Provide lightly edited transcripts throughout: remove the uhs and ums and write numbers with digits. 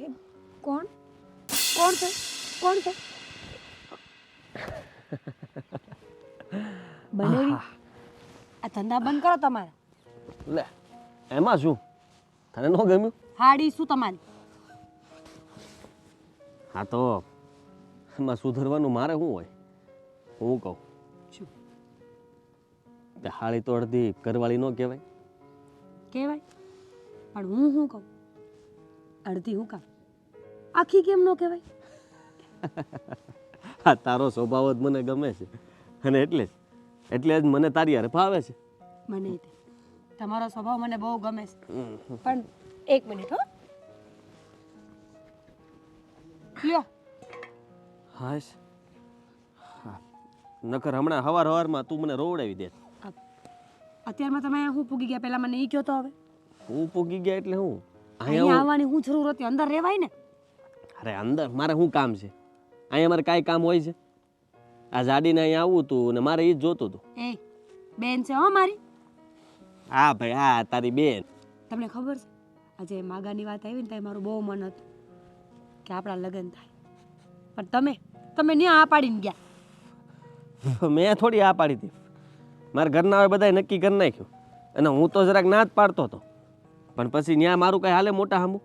કોણ કોણ છે કોણ છે બનેવી આ ધંધા બંધ કરો તમારા લે એમાં શું તને ન ગમ્યું હાડી શું તમારી હા તો એમાં સુધરવાનું મારે શું હોય હું કહું શું કે હાળી તો અડધી ઘરવાળી ન કહેવાય કહેવાય પણ હું શું કહું અડધી હું કામ આખી કેમ ન કહેવાય હા તારો સ્વભાવ જ મને ગમે છે અને એટલે જ મને તારી હારે ભાવે છે મને તે તમારો સ્વભાવ મને બહુ ગમે છે પણ એક મિનિટ હો લ્યો હાશ હા નકર હમણાં હવારમાં તું મને રોવડાવી દે અત્યારમાં તમે અહીંયા હું પૂગી ગયા પહેલા મને ઈ કહો તો હવે હું પૂગી ગયા એટલે હું અહીંયા આવવાની હું જરૂર હતી અંદર રહેવાય ને અરે અંદર મારે શું કામ છે અહીંયા મારે કાંઈ કામ હોય છે આ જાડીને અહીંયા આવવું હતું ને મારે એ જ જોતું હતું એ બેન છે હો મારી હા ભાઈ હા તારી બેન તમને ખબર છે આજે માગાની વાત આવી ને ત્યારે મારું બહુ મન હતું કે આપણા લગ્ન થાય પણ તમે ન્યા આ પાડીને ગયા મેં થોડી આ પાડી હતી મારા ઘરના હવે બધાએ નક્કી કરી નાખ્યું અને હું તો જરાક ના જ પાડતો હતો પણ પછી ન્યા મારું કાંઈ હાલે મોટા હામું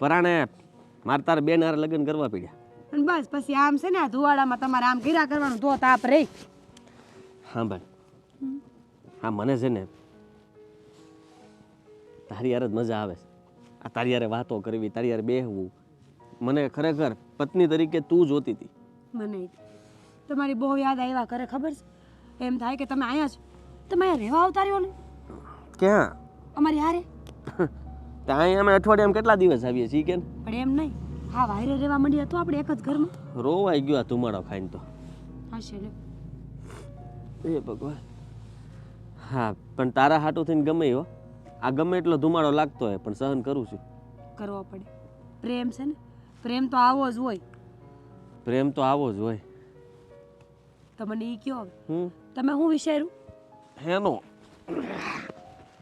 પરાણે મારે તારે બેન હારે લગ્ન કરવા પડ્યા અને બસ પછી આમ છે ને આ ધુવાડામાં તમારે આમ કર્યા કરવાનું તો તાપ રહી હા ભાઈ હા મને છે ને તારી યાર જ મજા આવે છે આ તારી યારે વાતો કરવી તારી યારે બેહવું મને ખરેખર પત્ની તરીકે તું જોતી હતી મને તમારી બહુ યાદ આવ્યા કરે ખબર છે એમ થાય કે તમે અહીંયા છો તમે અહીંયા રહેવા આવતા રહ્યો ને ક્યાં અમારી હારે ત્યાં અમે અઠવાડિયામાં કેટલા દિવસ આવીએ છીએ કે પણ એમ નહીં હા વાયરે રહેવા માંડી હતો આપણે એક જ ઘરમાં રોવાઈ ગયો આ ધુમાડો ખાઈને તો હશે લે એ ભગવાન હા પણ તારા હાટું થઈને ગમે હો આ ગમે એટલો ધુમાડો લાગતો હોય પણ સહન કરું છું કરવો પડે પ્રેમ છે ને પ્રેમ તો આવો જ હોય પ્રેમ તો આવો જ હોય તો મને ઈ કયો હવે તમે શું વિચાર્યું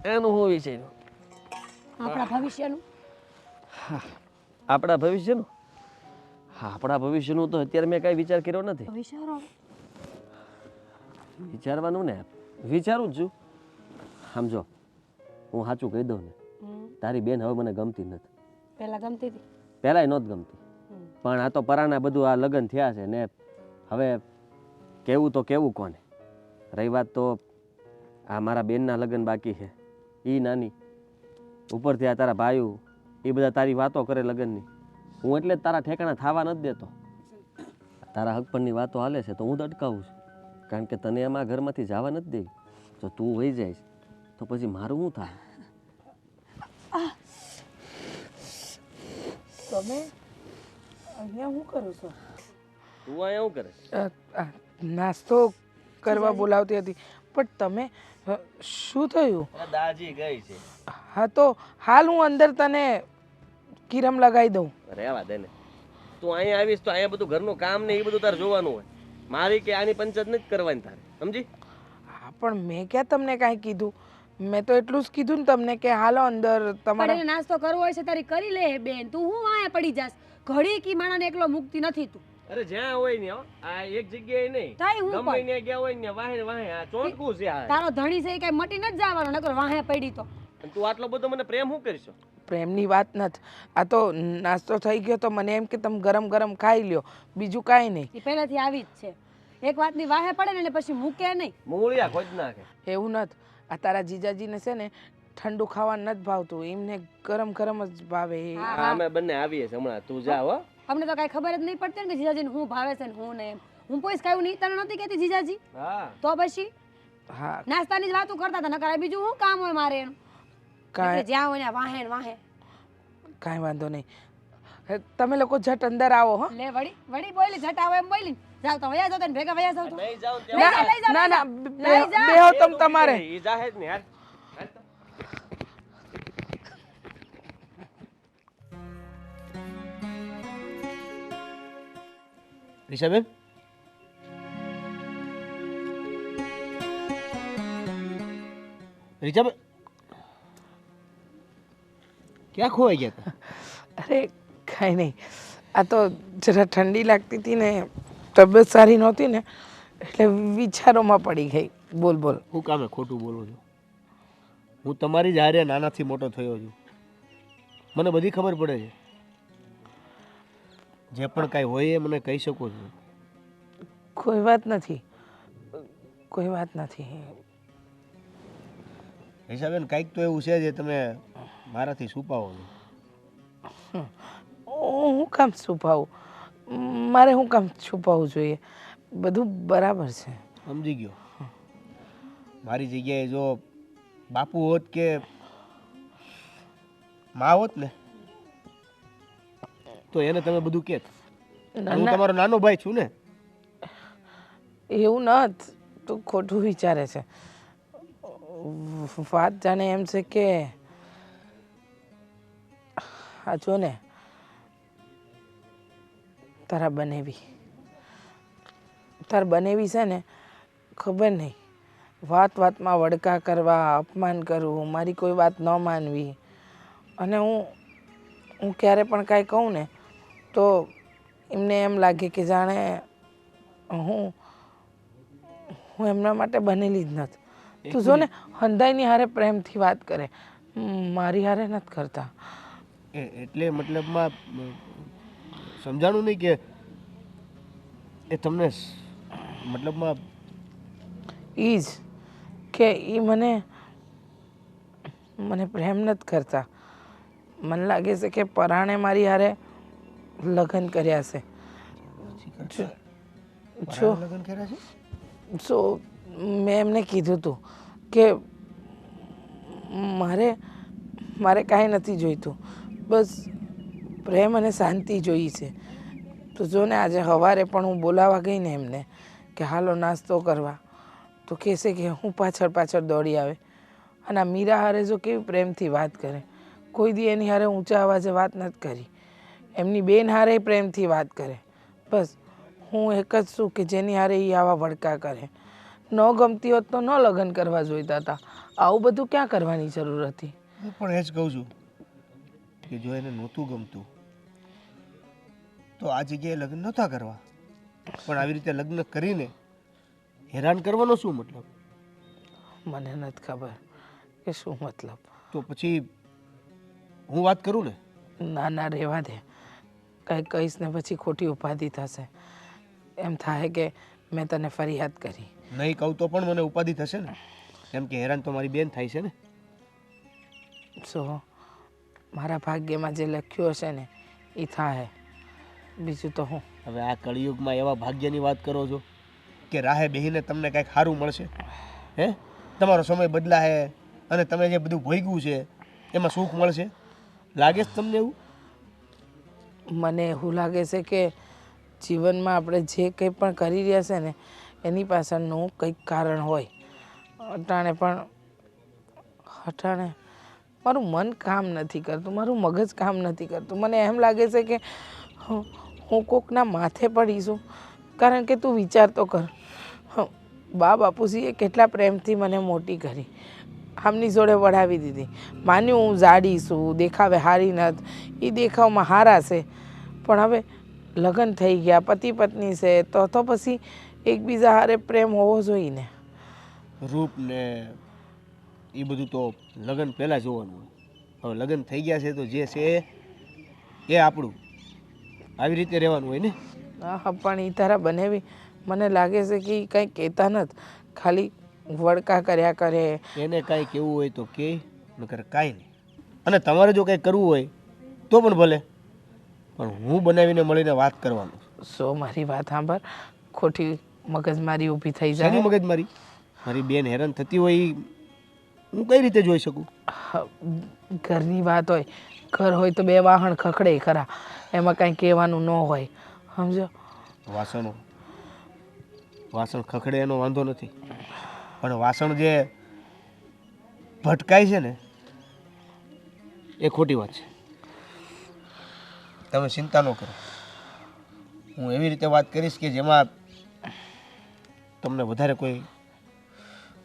એનું હું વિચાર્યું આપણા ભવિષ્યનું આપણા ભવિષ્યનું હા આપણા ભવિષ્યનું તો અત્યારે મેં કાંઈ વિચાર કર્યો નથી વિચારો વિચારવાનું ને વિચારું જ છું સમજો હું સાચું કહી દઉં ને તારી બેન હવે મને ગમતી નથી પહેલા ગમતી હતી પહેલાંય નહોતી ગમતી પણ આ તો પરાના બધું આ લગ્ન થયા છે ને હવે કેવું તો કેવું કોને રહી વાત તો આ મારા બેનના લગ્ન બાકી છે એ નાની ઉપરથી આ તારા ભાઈઓ એ બધા તારી વાતો કરે લગ્નની હું એટલે જ તારા ઠેકાણા થવા નથી દેતો તારા હક પરની વાતો હાલે છે તો હું જ અટકાવું છું કારણ કે તને એમાં ઘરમાંથી જવા નથી દેવી જો તું વહી જઈશ તો પછી મારું શું થાય તમે અહીંયા શું કરો છો તું અહીંયા શું કરે નાસ્તો કરવા બોલાવતી હતી પણ તમે શું થયું દાજી ગઈ છે હા તો હાલ હું અંદર તને કિરમ લગાવી દઉં રહેવા દે ને તું અહીંયા આવીશ તો અહીંયા બધું ઘરનું કામ ને એ બધું તારે જોવાનું હોય મારી કે આની પંચાયત નથી કરવાની તારે સમજી હા પણ મેં ક્યાં તમને કાંઈ કીધું મેં તો એટલું જ કીધું ને તમને કે હાલો અંદર પણ તમારે એને નાસ્તો કરવો હોય છે તારી કરી લે બેન તું હું વાયા પડી જાસ ઘડી કી માણાને એકલો મુક્તિ નથી તું અરે જ્યાં હોય ને આ એક જગ્યાએ નહીં તાઈ હું ગમે ને ગયા હોય ને વાહે વાહે આ ચોંટકું છે આ તારો ધણી છે એ કઈ મટી નથી જવાનો નકર વાહે પડી તો અને તું આટલો બધો મને પ્રેમ શું કરશો પ્રેમની વાત નથી આ તો નાસ્તો થઈ ગયો તો મને એમ કે તમે ગરમ ગરમ ખાઈ લ્યો બીજું કાંઈ નહીં એ પહેલાથી આવી જ છે એક વાતની વાહે પડે ને એટલે પછી મૂકે નહીં મૂળિયા ખોજ નાખે એવું નથી આ તારા જીજાજીને છે ને ઠંડુ ખાવાનું નથી ભાવતું એમને ગરમ ગરમ જ ભાવે અમે બંને આવીએ છીએ હમણાં તું જા હો અમને તો કઈ ખબર જ નહીં પડતી ને કે જીજાજીને હું ભાવે છે ને હું ને એમ હું પોઈસ કાયું નહીં તને નથી કહેતી જીજાજી હા તો પછી હા નાસ્તાની જ વાતો કરતા હતા નકર આ બીજું શું કામ હોય મારે એનું કાંઈ એટલે જ્યાં હોય ને વાહે ને વાહે કાંઈ વાંધો નહીં તમે લોકો ઝટ અંદર આવો હો લે વળી બોલી જટા હોય એમ બોલી જાવ તો વયા જાવ તને ભેગા વયા જાવ તો નહીં જાઉં લઈ જા, લઈ જા, ના લઈ ના જા. લઈ જા. બેહો તમ તમારે ઈ જાહે જ ને યાર રિષાબેન રિષાબેન ક્યાં ખોવાઈ ગયા હતા અરે કાંઈ નહીં, આ તો જરા ઠંડી લાગતી હતી ને તબિયત સારી નહોતી ને એટલે વિચારોમાં પડી ગઈ. બોલ બોલ. હું કામે ખોટું બોલું છું? હું તમારી જ હારે નાનાથી મોટો થયો છું, મને બધી ખબર પડે છે. જે પણ કાંઈ હોય એ મને કહી શકો છો. કોઈ વાત નથી, કોઈ વાત નથી. હિસાબેન કાંઈક તો એવું છે જે તમે મારાથી છુપાવો છો. હું કામ છુપાવું? મારે શું કામ છુપાવવું જોઈએ? બધું બરાબર છે. સમજી ગયો. મારી જગ્યાએ જો બાપુ હોત કે મા હોત ને તો એને તમે બધું કહેત. હું તમારો નાનો ભાઈ છું ને. એવું નથ, તું ખોટું વિચારે છે. વાત જાણે એમ છે કે આ જો ને તાર બનેવી છે ને, ખબર નહીં વાત વાતમાં વડકા કરવા, અપમાન કરવું, મારી કોઈ વાત ન માનવી, અને હું ક્યારે પણ કાંઈ કહું ને તો એમને એમ લાગે કે જાણે હું એમના માટે બનેલી જ નથી. તું જો ને હંધાઈની હારે પ્રેમથી વાત કરે, મારી હારે નથી કરતા. એટલે મતલબમાં સમજાણું નહીં કે એ તમને મતલબમાં એ જ કે એ મને પ્રેમ નથી કરતા. મને લાગે છે કે પરાણે મારી હારે લગ્ન કર્યા છે. જો લગ્ન કર્યા છે? સો મેં એમને કીધું હતું કે મારે કાંઈ નથી જોઈતું, બસ પ્રેમ અને શાંતિ જોઈએ છે. તો જો ને આજે સવારે પણ હું બોલાવા ગઈ ને એમને કે હાલો નાસ્તો કરવા, તો કહેશે કે હું પાછળ દોડી આવે. અને આ મીરા હારે જો કેવી પ્રેમથી વાત કરે, કોઈ દી એની હારે ઊંચા અવાજે વાત નથી કરી. એમની બેન હારે પ્રેમથી વાત કરે. બસ હું એક જ છું કે જેની હારે એ આવા વડકા કરે. ન ગમતી હોત તો ન લગ્ન કરવા જોઈતા હતા. આવું બધું ક્યાં કરવાની જરૂર હતી? હું પણ એ જ કહું છું કે જો એને નહોતું ગમતું તો આ જગ્યાએ લગ્ન નહોતા કરવા, પણ આવી રીતે લગ્ન કરીને હેરાન કરવાનો શું મતલબ? મને નથી ખબર કે શું મતલબ. તો પછી હું વાત કરું ને? ના રહેવા દે. કંઈ કહીશ ને પછી ખોટી ઉપાધિ થશે. એમ થાય કે મેં તને ફરિયાદ કરી. નહીં કહું તો પણ મને ઉપાધિ થશે ને, કેમ કે હેરાન તો મારી બેન થાય છે ને. સો મારા ભાગ્યમાં જે લખ્યું હશે ને એ થાય, બીજું તો હું. હવે આ કળિયુગમાં એવા ભાગ્યની વાત કરો છો કે રાહે બેહીને તમને કાંઈક સારું મળશે? હે, તમારો સમય બદલાશે અને તમે જે બધું ભોગવ્યું છે એમાં સુખ મળશે? લાગે છે તમને એવું? મને એવું લાગે છે કે જીવનમાં આપણે જે કંઈ પણ કરી રહ્યા છે ને એની પાછળનું કંઈક કારણ હોય. અટાણે મારું મન કામ નથી કરતું, મારું મગજ કામ નથી કરતું. મને એમ લાગે છે કે હું કોકના માથે પડી છું. કારણ કે તું વિચાર તો કર, બાપુજીએ કેટલા પ્રેમથી મને મોટી કરી, આમની જોડે વળાવી દીધી. માન્યું હું જાડી છું, દેખાવે હારી નથી, એ દેખાવમાં હારા છે, પણ હવે લગ્ન થઈ ગયા, પતિ પત્ની છે, તો પછી એકબીજા હારે પ્રેમ હોવો જોઈએ ને. રૂપ ને એ બધું તો લગ્ન પહેલાં જોવાનું હોય. હવે લગ્ન થઈ ગયા છે તો જે છે એ આપણું, આવી રીતે રહેવાનું હોય ને. હા, પણ એ તારા બનેવી મને લાગે છે કે એ કંઈ કહેતા નથી, ખાલી વડકા કર્યા કરે. એને કાંઈ કહેવું હોય તો કહે, નકર કાંઈ નહીં. અને તમારે જો કંઈ કરવું હોય તો પણ ભલે, પણ હું બનાવીને મળીને વાત કરવાનું. સો મારી વાત સાંભળ, ખોટી મગજમારી ઊભી થઈ શેની જાય. મગજમારી? મારી બેન હેરાન થતી હોય ઈ હું કઈ રીતે જોઈ શકું? ઘરની વાત હોય, ઘર હોય તો બે વાહણ ખખડે ખરા, એમાં કાંઈ કહેવાનું ન હોય, સમજો. વાસણ ખખડે એનો વાંધો નથી, પણ વાસણ જે ભટકાય છે ને એ ખોટી વાત છે. તમે ચિંતા ન કરો, હું એવી રીતે વાત કરીશ કે જેમાં તમને વધારે કોઈ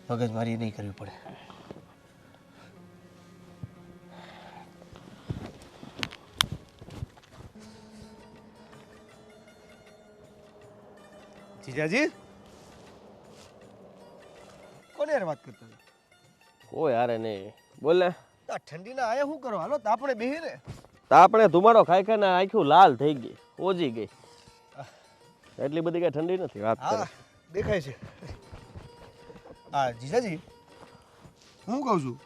મગજમારી નહીં કરવી પડે. જીજાજી કોને યાર વાત કરતા હતા? કોઈ હારે નહીં બોલ ને. આ ઠંડીના આયા શું કરો? હાલો તાપણે બેહી ને. આપણે ધુમાડો ખાઈ ખાઈને આખું લાલ થઈ ગઈ, ઓજી ગઈ. એટલી બધી કઈ ઠંડી નથી વાત કરે. હા દેખાય છે. હા જીજાજી હું કહું છું,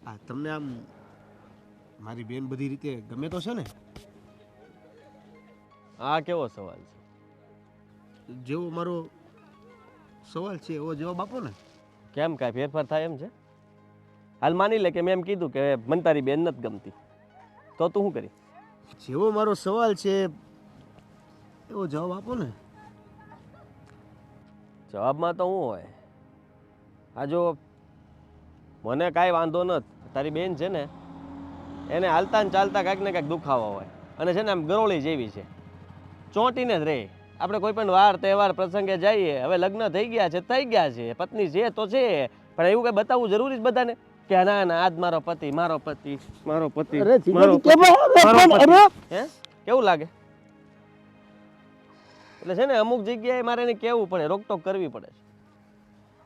હા તમને આમ મારી બેન બધી રીતે ગમે તો છે ને? આ કેવો સવાલ છે? જેવો મારો સવાલ છે એવો જવાબ આપો ને. કેમ કાંઈ ફેરફાર થાય એમ છે? હાલ માની લે કે મેં એમ કીધું કે મને તારી બેન નથી ગમતી, તો તું શું કરી? જેવો મારો સવાલ છે એવો જવાબ આપો ને. જવાબમાં તો શું હોય? આ જો મને કાંઈ વાંધો નથી, તારી બેન છે ને એને હાલતા ને ચાલતા કાંઈક ને કાંઈક દુખાવો હોય, અને છે ને આમ ગરોળી જેવી છે, ચોંટીને જ રહે. આપણે કોઈ પણ વાર તહેવાર પ્રસંગે જઈએ, હવે લગ્ન થઈ ગયા છે, પત્ની છે તો છે, પણ એવું કંઈ બતાવવું જરૂરી જ બધાને કે ના ના આજ મારો પતિ મારો પતિ મારો પતિ મારો પતિ, મારો પતિ. હે કેવું લાગે? એટલે છે ને અમુક જગ્યાએ મારે એને કહેવું પડે, રોકટોક કરવી પડે છે.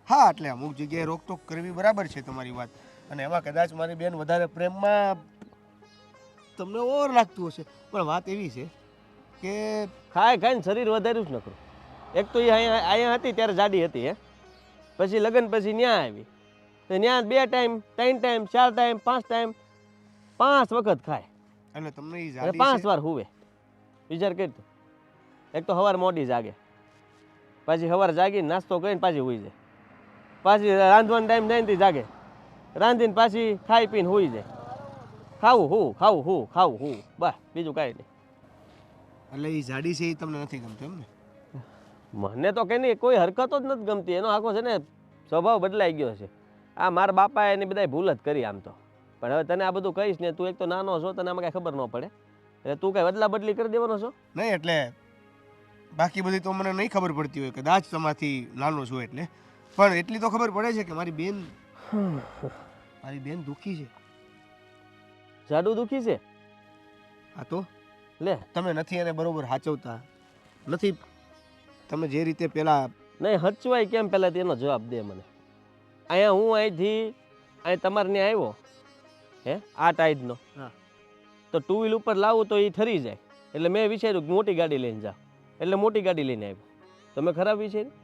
હા એટલે અમુક જગ્યાએ રોકટોક કરવી બરાબર છે તમારી વાત, અને એમાં કદાચ મારી બેન વધારે પ્રેમમાં તમને ઓવર લાગતું હશે, પણ વાત એવી છે કે ખાય ખાઈને શરીર વધાર્યું જ નખરું. એક તો એ અહીંયા હતી ત્યારે જાડી હતી, હે પછી લગ્ન પછી ન્યા આવી તો ન્યા 2 ટાઈમ 3 ટાઈમ 4 ટાઈમ 5 ટાઈમ 5 વખત ખાય એટલે તમને એ અને જાડી 5 છે. વાર હુવે. વિચાર કરી તું. એક તો સવાર મોડી જાગે, પાછી સવાર જાગીને નાસ્તો કરીને પાછી હુઈ જાય, પાછી રાંધવાનો ટાઈમ થાય ને જાગે, રાંધીને પાછી ખાઈ પીને હુઈ જાય. ખાવું હું બસ બીજું કાંઈ નહીં. એટલે એ જાડી છે એ તમને નથી ગમતું એમ ને? મને તો કે નહીં કોઈ હરકતો જ નથી ગમતી, એનો આખો છે ને સ્વભાવ બદલાઈ ગયો છે. આ મારા બાપાએ એની બધા ભૂલ જ કરી આમ તો, પણ હવે તને આ બધું કહીશ ને, તું એક તો નાનો છો, તને આમાં કાંઈ ખબર ન પડે, એટલે તું કાંઈ બદલા બદલી કરી દેવાનો છો? નહીં એટલે બાકી બધી તો મને નહીં ખબર પડતી હોય, કદાચ તમારાથી નાનો છું એટલે, પણ એટલી તો ખબર પડે છે કે મારી બેન દુઃખી છે. જાડુ દુખી છે? હા તો લે તમે નથી એને બરોબર સાચવતા, નથી તમે જે રીતે પેલા. નહીં હચવાય કેમ પહેલાં તેનો જવાબ દે મને. અહીંયા હું અહીંથી અહીં તમારે ત્યાં આવ્યો હે આ ટાઈડનો, હા તો 2 વ્હીલ ઉપર લાવું તો એ ઠરી જાય, એટલે મેં વિચાર્યું કે મોટી ગાડી લઈને જાઉં, એટલે મોટી ગાડી લઈને આવ્યો. તો મેં ખરાબ વિચાર્યું?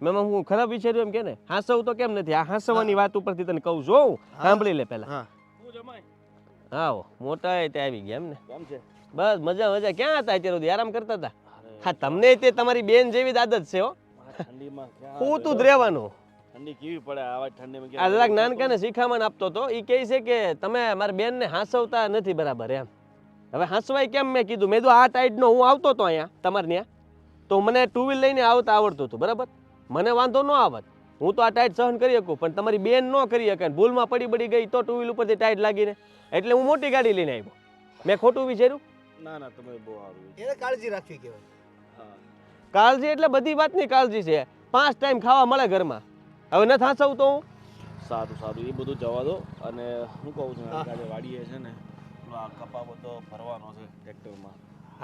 મેં હું ખરાબ વિચાર્યું એમ કે ને? હાંસવું તો કેમ નથી? આ હાંસવાની વાત ઉપરથી તને કહું છું, સાંભળી લે પહેલાં. હા આવો મોટા તે આવી ગયા એમ ને? કેમ છે? બસ મજા મજા. ક્યાં હતા અત્યારે સુધી? આરામ કરતા હતા? હા તમને તે તમારી બેન જેવી જ આદત છે હો, હું તું જ રહેવાનું. ઠંડી કેવી પડે આવા ઠંડીમાં? આ જરાક નાનકાને શિખામણ આપતો હતો, એ કહે છે કે તમે મારી બેનને હાંસવતા નથી બરાબર એમ. હવે હાંસવાય કેમ મેં કીધું, મેં આ ટાઈડનો હું આવતો હતો અહીંયા તમારે ત્યાં, તો મને 2 વ્હીલ લઈને આવતા આવડતું હતું બરાબર, મને વાંધો ન આવત, હું તો આ ટાઈડ સહન કરી શકું, પણ તમારી બેન ન કરી શકે, ભૂલમાં પડી ગઈ તો 2 વ્હીલ ઉપરથી ટાઈડ લાગીને, એટલે હું મોટી ગાડી લઈને આવ્યો. મેં ખોટું વિચાર્યું? ના ના તમે બહુ સારું. એને કાળજી રાખવી કહેવાય. હા કાળજી એટલે બધી વાતની કાળજી છે. 5 ટાઈમ ખાવા મળે ઘરમાં, હવે નથી હાંસવું તો હું? સારું સારું, એ બધું જવા દો. અને હું કહું છું આજે વાડીએ છે ને પેલો આ કપા બધો ભરવાનો છે ટ્રેક્ટરમાં,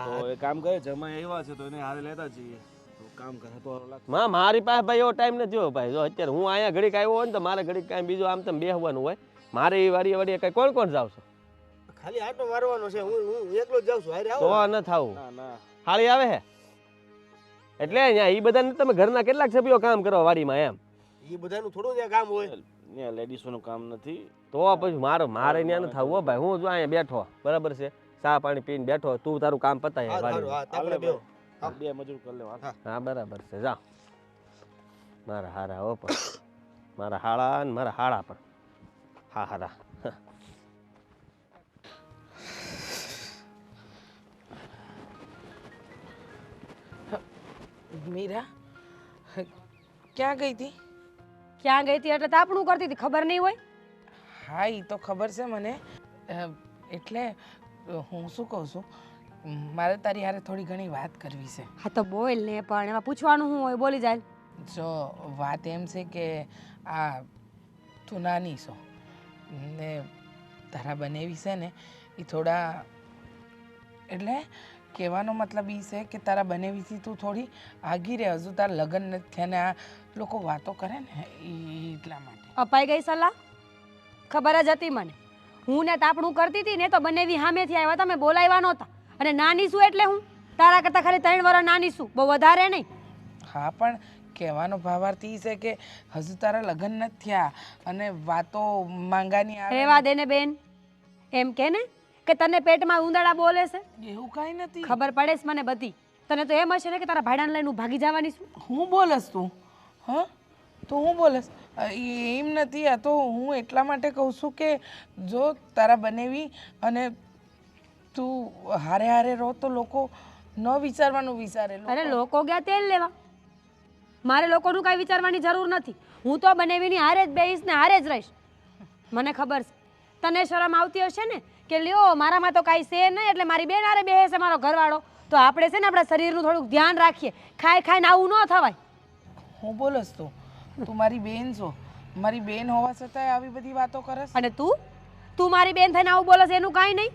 તો એ કામ કરે જમાઈ આવ્યા છે તો એને હારે લેતા જઈએ, તો કામ કરે તો લાગશે. મારી પાસે ભાઈ એવો ટાઈમ નથી હો ભાઈ. જો અત્યારે હું અહીંયા ઘડીક આવ્યો હોય ને તો મારે ઘડીક કાંઈ બીજું આમ તેમ બેહવાનું હોય, મારે એ વાડીએ કઈ કોણ જાવ છો? ખાલી આટો મારવાનો છે, હું એકલો જ જાઉં છું. હારે આવો. તો ન થાવું ના ના હાળી આવે હે એટલે અહીંયા એ બધાને તમે ઘરના કેટલાક સભ્યો કામ કરો વાડીમાં એમ? એ બધાનું થોડું ત્યાં કામ હોય. ત્યાં લેડીસોનું કામ નથી. તો પછી મારે ત્યાં ન થવું હો ભાઈ. હું જો અહીંયા બેઠો બરાબર છે, ચા પાણી પીને બેઠો, તું તારું કામ પતાય હારું, વાડીમાં. હા, આપણે બેહો. બે મજૂર કરી લેવા. હા બરાબર છે, જા. મારા હારા હો પણ મારા હાળા ને મારા હાળા પણ હા હારા. મીરા ક્યાં ગઈ હતી? ક્યાં ગઈ હતી એટલે તાપણું કરતી હતી, ખબર નહીં હોય? હા એ તો ખબર છે મને, એટલે હું શું કહું છું, મારે તારી હારે થોડી ઘણી વાત કરવી છે. હા તો બોલ ને, પણ એમાં પૂછવાનું શું હોય? બોલી જાય. જો વાત એમ છે કે આ તું નાની છો ને તારા બનેવી છે ને એ થોડા એટલે કહેવાનો મતલબ એ છે કે તારા બનેવીથી તું થોડી આગી રહે. હજુ તારા લગ્ન નથી થયા ને આ લોકો વાતો કરે ને એટલા માટે. અપાઈ ગઈ સલાહ? ખબર જ હતી મને. હું ને તાપણું કરતી હતી ને તો બનેવી સામેથી આવ્યા, તમે બોલાવ્યા નહોતા. અને નાની શું એટલે હું તારા કરતાં ખાલી 3 વર્ષ નાની છું, બહુ વધારે નહીં. હા, પણ કહેવાનો ભાવાર્થ એ છે કે હજુ તારા લગ્ન નથી થયા અને વાતો માંગાની આવે. રહેવા દે ને બેન, એમ કે ને કે તને પેટમાં ઉંદરડા બોલે છે. એવું કાંઈ નથી. ખબર પડે છે મને બધી. તને તો એમ હશે ને કે તારા ભાડાને લઈને હું ભાગી જવાની છું. હું બોલસ તું? હા, તો હું બોલસ એમ નથી. આ તો હું એટલા માટે કહું છું કે જો તારા બનેવી અને તું હારે હારે રહો તો લોકો ન વિચારવાનું વિચારે. અરે લોકો ગયા તેલ લેવા, મારે લોકોનું કાંઈ વિચારવાની જરૂર નથી. હું તો બનેવીની હારે જ બેહીશ ને હારે જ રહીશ. મને ખબર છે તને શરમ આવતી હશે ને કે લ્યો મારામાં તો કાંઈ છે નહીં એટલે મારી બેન હારે બેસે છે મારો ઘરવાળો. તો આપણે છે ને આપણા શરીરનું થોડુંક ધ્યાન રાખીએ. ખાઈ ખાઈને આવું ન થવાય. હું બોલસ તું? તું મારી બેન છો. મારી બેન હોવા છતાંય આવી બધી વાતો કરસ. અને તું મારી બેન થઈને આવું બોલે છે એનું કાંઈ નહીં.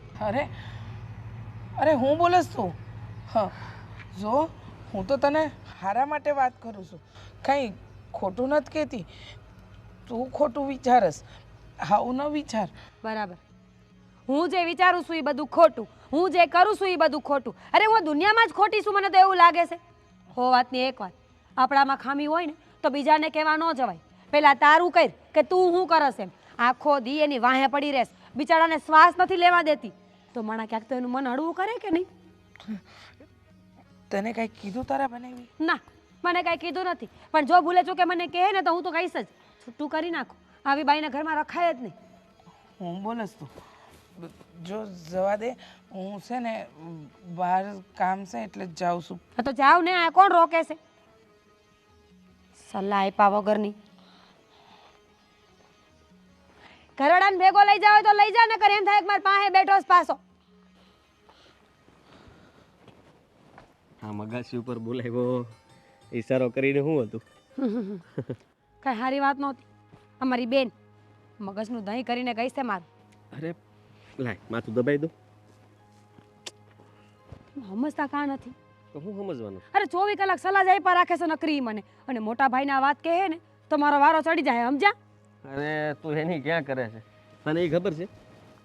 અરે હું બોલસ તું? હા, જો હું તો તને હારા માટે વાત કરું છું, કંઈ ખોટું નથી કહેતી. તું ખોટું વિચારસ, આવું ન વિચાર. બરાબર. હું જે વિચારું છું એ બધું ખોટું, હું જે કરું છું એ બધું ખોટું. અરે હું દુનિયામાં જ ખોટી છું, મને તો એવું લાગે છે. હો વાતની એક વાત, આપણામાં ખામી હોય ને તો બીજાને કહેવા ન જવાય. પહેલાં તારું કર કે તું શું કરસ એમ. આખો દી એની વાહે પડી રહેશ, બિચારાને શ્વાસ નથી લેવા દેતી. તો માણા ક્યાંક તો એનું મન હળવું કરે કે નહીં? તને કાંઈ કીધું તારા બનેવી? ના, મને કાંઈ કીધું નથી. પણ જો ભૂલે ચૂકે મને કહે ને તો હું તો કહીશ જ, છૂટું કરી નાખું. આવી બાઈના ઘરમાં રખાય જ નહીં. હું બોલસ તું? જો જવા દે, હું છે ને બહાર કામ છે એટલે જ જાઉં છું. હા તો જાવ ને, આ કોણ રોકે છે? સલાહ આપ્યા વગરની. ઘરવાળાને ભેગો લઈ જાવ તો લઈ જા, નકર એમ થાય કે મારા પાસે બેઠો જ પાછો. હા, મગાસી ઉપર બોલાવ્યો ઈશારો કરીને શું હતું? કઈ સારી વાત નહોતી. અમારી બેન મગજનું દહીં કરીને ગઈ છે મારું. અરે લાય માથું દબાઈ દો. સમજતા કાં નથી? તો હું સમજવાનું? અરે 24 કલાક સલાહ જ આપ્યા રાખે છે નકરી મને. અને મોટા ભાઈને આ વાત કહે ને તો મારો વારો ચડી જાય, સમજ્યા? અરે તું એની ક્યાં કરે છે? તને એ ખબર છે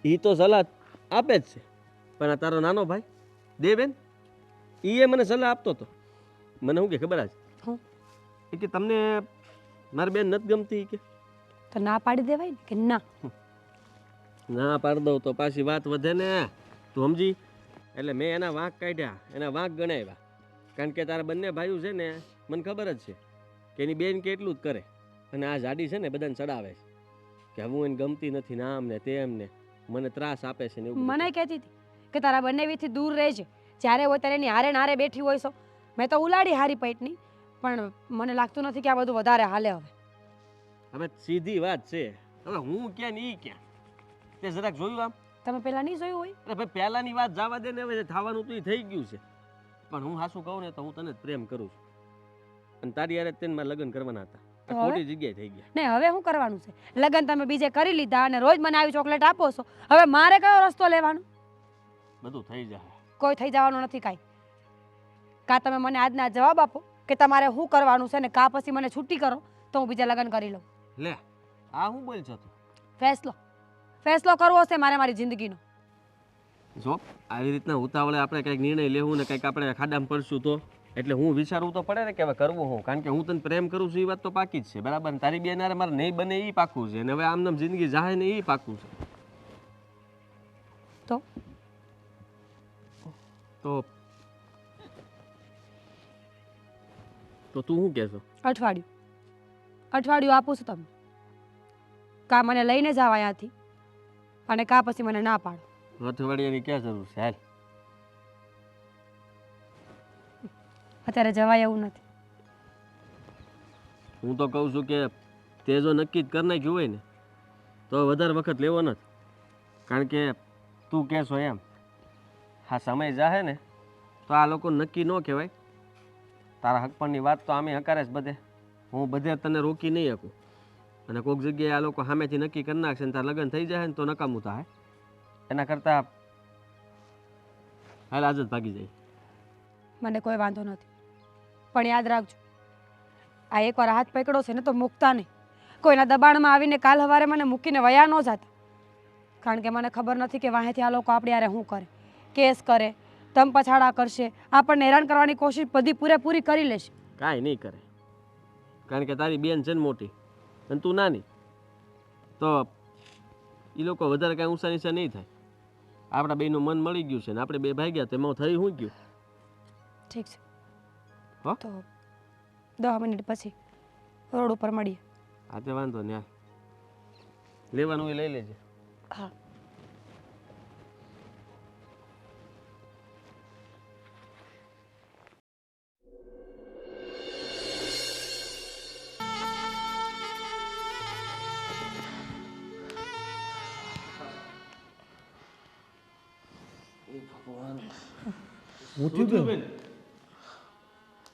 એ તો સલાહ આપે જ છે, પણ આ તારો નાનો ભાઈ દેવેન એ મને સલાહ આપતો હતો. મને શું કે ખબર આજ એ કે તમને મારી બેન નથી ગમતી કે તો ના પાડી દેવાય ને કે ના. ના પાડી દઉં તો પાછી વાત વધે ને, તું સમજી? એટલે મેં એના વાંક કાઢ્યા, એના વાંક ગણાવ્યા. કારણ કે તારા બંને ભાઈઓ છે ને મને ખબર જ છે કે એની બેન કેટલું જ કરે. અને આ જાડી છે ને બધાને ચડાવે છે કે હું એને ગમતી નથી ને આમ ને તેમ ને મને ત્રાસ આપે છે ને એવું. મને કહેતી હતી કે તારા બંનેવીથી દૂર રહેજે, જ્યારે હોય ત્યારે એની હારે નારે બેઠી હોય છો. મેં તો ઉલાડી હારી પેટની, પણ મને લાગતું નથી કે આ બધું વધારે હાલે. હવે સીધી વાત છે, હવે હું ક્યાં ને ઈ ક્યાં, તે જરાક જોયું આમ? તમે પહેલા નહીં જોયું હોય? અરે ભાઈ પહેલાની વાત જવા દે ને, હવે થવાનું તો એ થઈ ગયું છે. પણ હું હાસું કહું ને તો હું તને જ પ્રેમ કરું છું, અને તારી યારે તેને મારે લગ્ન કરવાના હતા. ખોટી જગ્યાએ થઈ ગયા. નહીં, હવે શું કરવાનું છે? લગ્ન તમે બીજે કરી લીધા અને રોજ મને આવી ચોકલેટ આપો છો. હવે મારે કયો રસ્તો લેવાનો? બધું થઈ જાય. કોઈ થઈ જવાનું નથી કાંઈ. કાં તમે મને આજના જવાબ આપો કે તમારે શું કરવાનું છે ને કાં પછી મને છૂટી કરો તો હું બીજા લગ્ન કરી લઉં. લે આ હું બોલ છો તું? ફેસલો કરવો છે મારે મારી જિંદગીનો. જો આવી રીતના ઉતાવળે આપણે કંઈક નિર્ણય લેવું ને કંઈક આપણે ખાડામાં પડશું તો એટલે હું વિચારવું તો પડે ને કે હવે કરવું હું. કારણ કે હું તને પ્રેમ કરું છું એ વાત તો પાકી જ છે, બરાબર? તારી બેન હારે મારે નહીં બને એ પાકું છે, અને હવે આમ નામ જિંદગી જાહે ને એ પાકું છે. તો તું શું કહેશો? અઠવાડિયું આપું છું તમને. કાં મને લઈને જાવ અહીંયાથી અને કાં પછી મને ના પાડો. અઠવાડિયાની ક્યાં જરૂર છે? હાલ અત્યારે જવાય એવું નથી. હું તો કહું છું કે તે જો નક્કી જ કરી નાખ્યું હોય ને તો વધારે વખત લેવો નથી. કારણ કે તું કહેશો એમ હા સમય જાહે ને તો આ લોકો નક્કી ન કહેવાય. તારા હકપણની વાત તો આમે હકારે જ બધે. હું બધે તને રોકી નહીં શકું, અને કોઈક જગ્યાએ આ લોકો સામેથી નક્કી કરી નાખશે ને તારા લગ્ન થઈ જાય ને તો નકામું થાય. એના કરતાં હાલ આજ જ ભાગી જાય. મને કોઈ વાંધો નથી, પણ યાદ રાખજો, આ એકવાર હાથ પકડો છે ને તો મૂકતા નહીં. કોઈના દબાણમાં આવીને કાલ સવારે મને મૂકીને વયા ન જતા, કારણ કે મને ખબર નથી કે વાહેથી આ લોકો આપણી યારે શું કરે, કેસ કરે, તમ પછાડા કરશે, આપણને હેરાન કરવાની કોશિશ બધી પૂરેપૂરી કરી લેશે. કાંઈ નહીં કરે, કારણ કે તારી બેન છે ને મોટી અને તું નાની, તો એ લોકો વધારે કાંઈ ઊંચા નીચા નહીં થાય. આપણા બેનું મન મળી ગયું છે ને આપણે બે ભાગ્યા તેમાં થઈ શું ગયું. ઠીક છે, હો? તો 10 મિનિટ પછી રોડ ઉપર મળીએ. હા તે વાંધો ને, લેવાનું એ લઈ લેજે. હા. હું થયું બેન?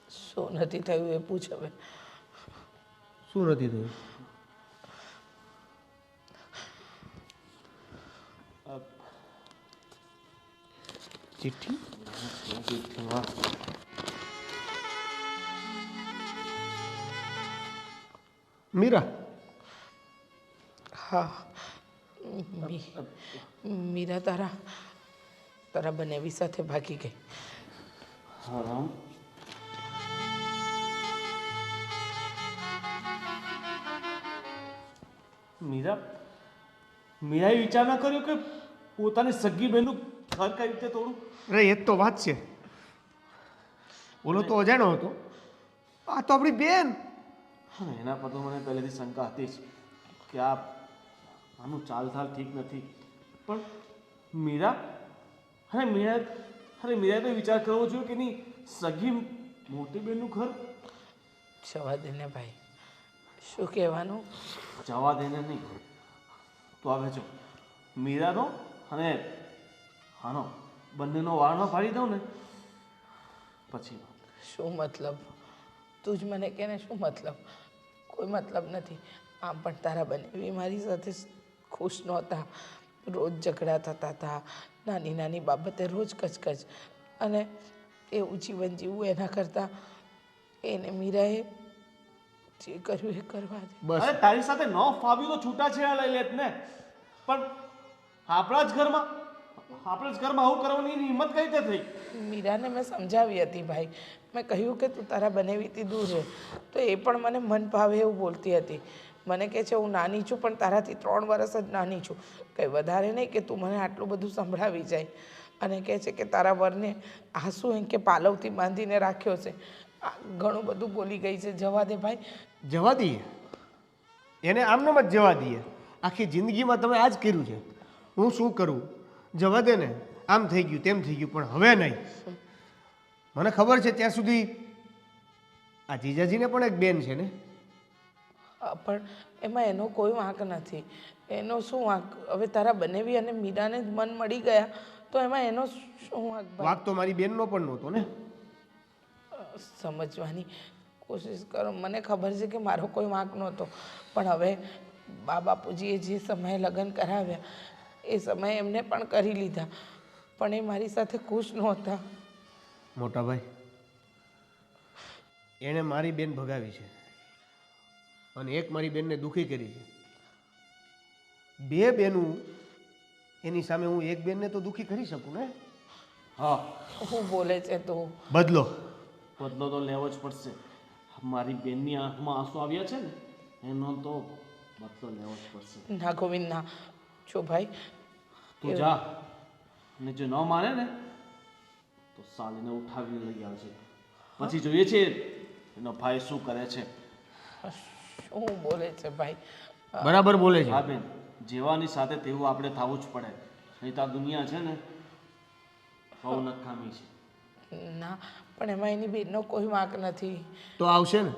શું નથી થયું એ પૂછ હવે. શું નથી થયું? ચિઠ્ઠી? મીરા? હા, મીરા તારા બનેવી સાથે ભાગી ગઈ. રામ, મીરાએ વિચાર ના કર્યો કે પોતાની સગી બહેનનું ઘર કઈ રીતે તોડું? અરે એ જ તો વાત છે. ઓલો તો અજાણ્યો હતો, આ તો આપણી બેન. હા, એના પર તો મને પહેલેથી શંકા હતી જ કે આનું ચાલથાલ ઠીક નથી. પણ મીરાએ તો વિચાર કરવો જોઈએ કે નહીં, સગી મોટી બહેનનું ઘર. જવા દે ને ભાઈ, શું કહેવાનું? જવા દેને નહીં તો હવે જો મીરાનો અને આનો બંનેનો વાળનો પાડી દઉં ને પછી શું મતલબ? તું જ મને કહે ને, શું મતલબ? કોઈ મતલબ નથી. આમ પણ તારા બનેવી મારી સાથે ખુશ નહોતા, રોજ ઝઘડા થતા હતા, નાની નાની બાબતે રોજ કચકચ, અને એવું જીવન જીવવું એના કરતાં એને મીરાએ જે કર્યું એ કરવા દે. બસ અરે તારી સાથે ન ફાવ્યું તો છૂટાછેડા લઈ લેત ને, પણ આપણા જ ઘરમાં આવું કરવાની હિંમત કઈ રીતે થઈ? મીરાને મેં સમજાવી હતી ભાઈ, મેં કહ્યું કે તું તારા બનેવીથી દૂર રહે, તો એ પણ મને મન ભાવે એવું બોલતી હતી. મને કહે છે હું નાની છું, પણ તારાથી 3 વર્ષ જ નાની છું, કંઈ વધારે નહીં કે તું મને આટલું બધું સંભળાવી જાય. અને કહે છે કે તારા વરને આંસુ એમ કે પાલવથી બાંધીને રાખ્યો છે. ઘણું બધું બોલી ગઈ છે. જવા દે ભાઈ. જવા દઈએ એને, આમનામ જ જવા દઈએ. આખી જિંદગીમાં તમે આ જ કર્યું છે. હું શું કરું? જવા દે ને. આમ થઈ ગયું, તેમ થઈ ગયું, પણ હવે નહીં. મને ખબર છે ત્યાં સુધી આ જીજાજીને પણ એક બેન છે ને. પણ એમાં એનો કોઈ વાંક નથી. એનો શું વાંક? હવે તારા બનેવી અને મીરાને જ મન મળી ગયા તો એમાં એનો શું વાંક? વાંક તો મારી બેનનો પણ નહોતો ને. સમજવાની કોશિશ કરો. મને ખબર છે કે મારો કોઈ વાંક નહોતો, પણ હવે બા બાપુજીએ જે સમયે લગ્ન કરાવ્યા એ સમયે એમને પણ કરી લીધા, પણ એ મારી સાથે ખુશ નહોતા. મોટા ભાઈ, એણે મારી બેન ભગાવી છે અને એક મારી બેનને દુઃખી કરી છે. 2 બેનું એની સામે હું એક બેનને તો દુઃખી કરી શકું ને. હા, હું બોલે છે તું? બદલો તો લેવો જ પડશે. મારી બેનની આંખમાં આંસુ આવ્યા છે ને, એનો તો બદલો લેવો જ પડશે. ના ગોવિંદ ના. જો ભાઈ તું જા, અને જો ન માને ને તો સાલીને ઉઠાવીને લઈ આવજે. પછી જોઈએ છે એનો ભાઈ શું કરે છે. શું બોલે છે ભાઈ? બરાબર બોલે છે. હા બેન, જેવાની સાથે તેવું આપણે થવું જ પડે, નહીં તો આ દુનિયા છે ને બહુ નકામી છે. ના, પણ એમાં એની બેનનો કોઈ વાંક નથી. તો આવશે ને,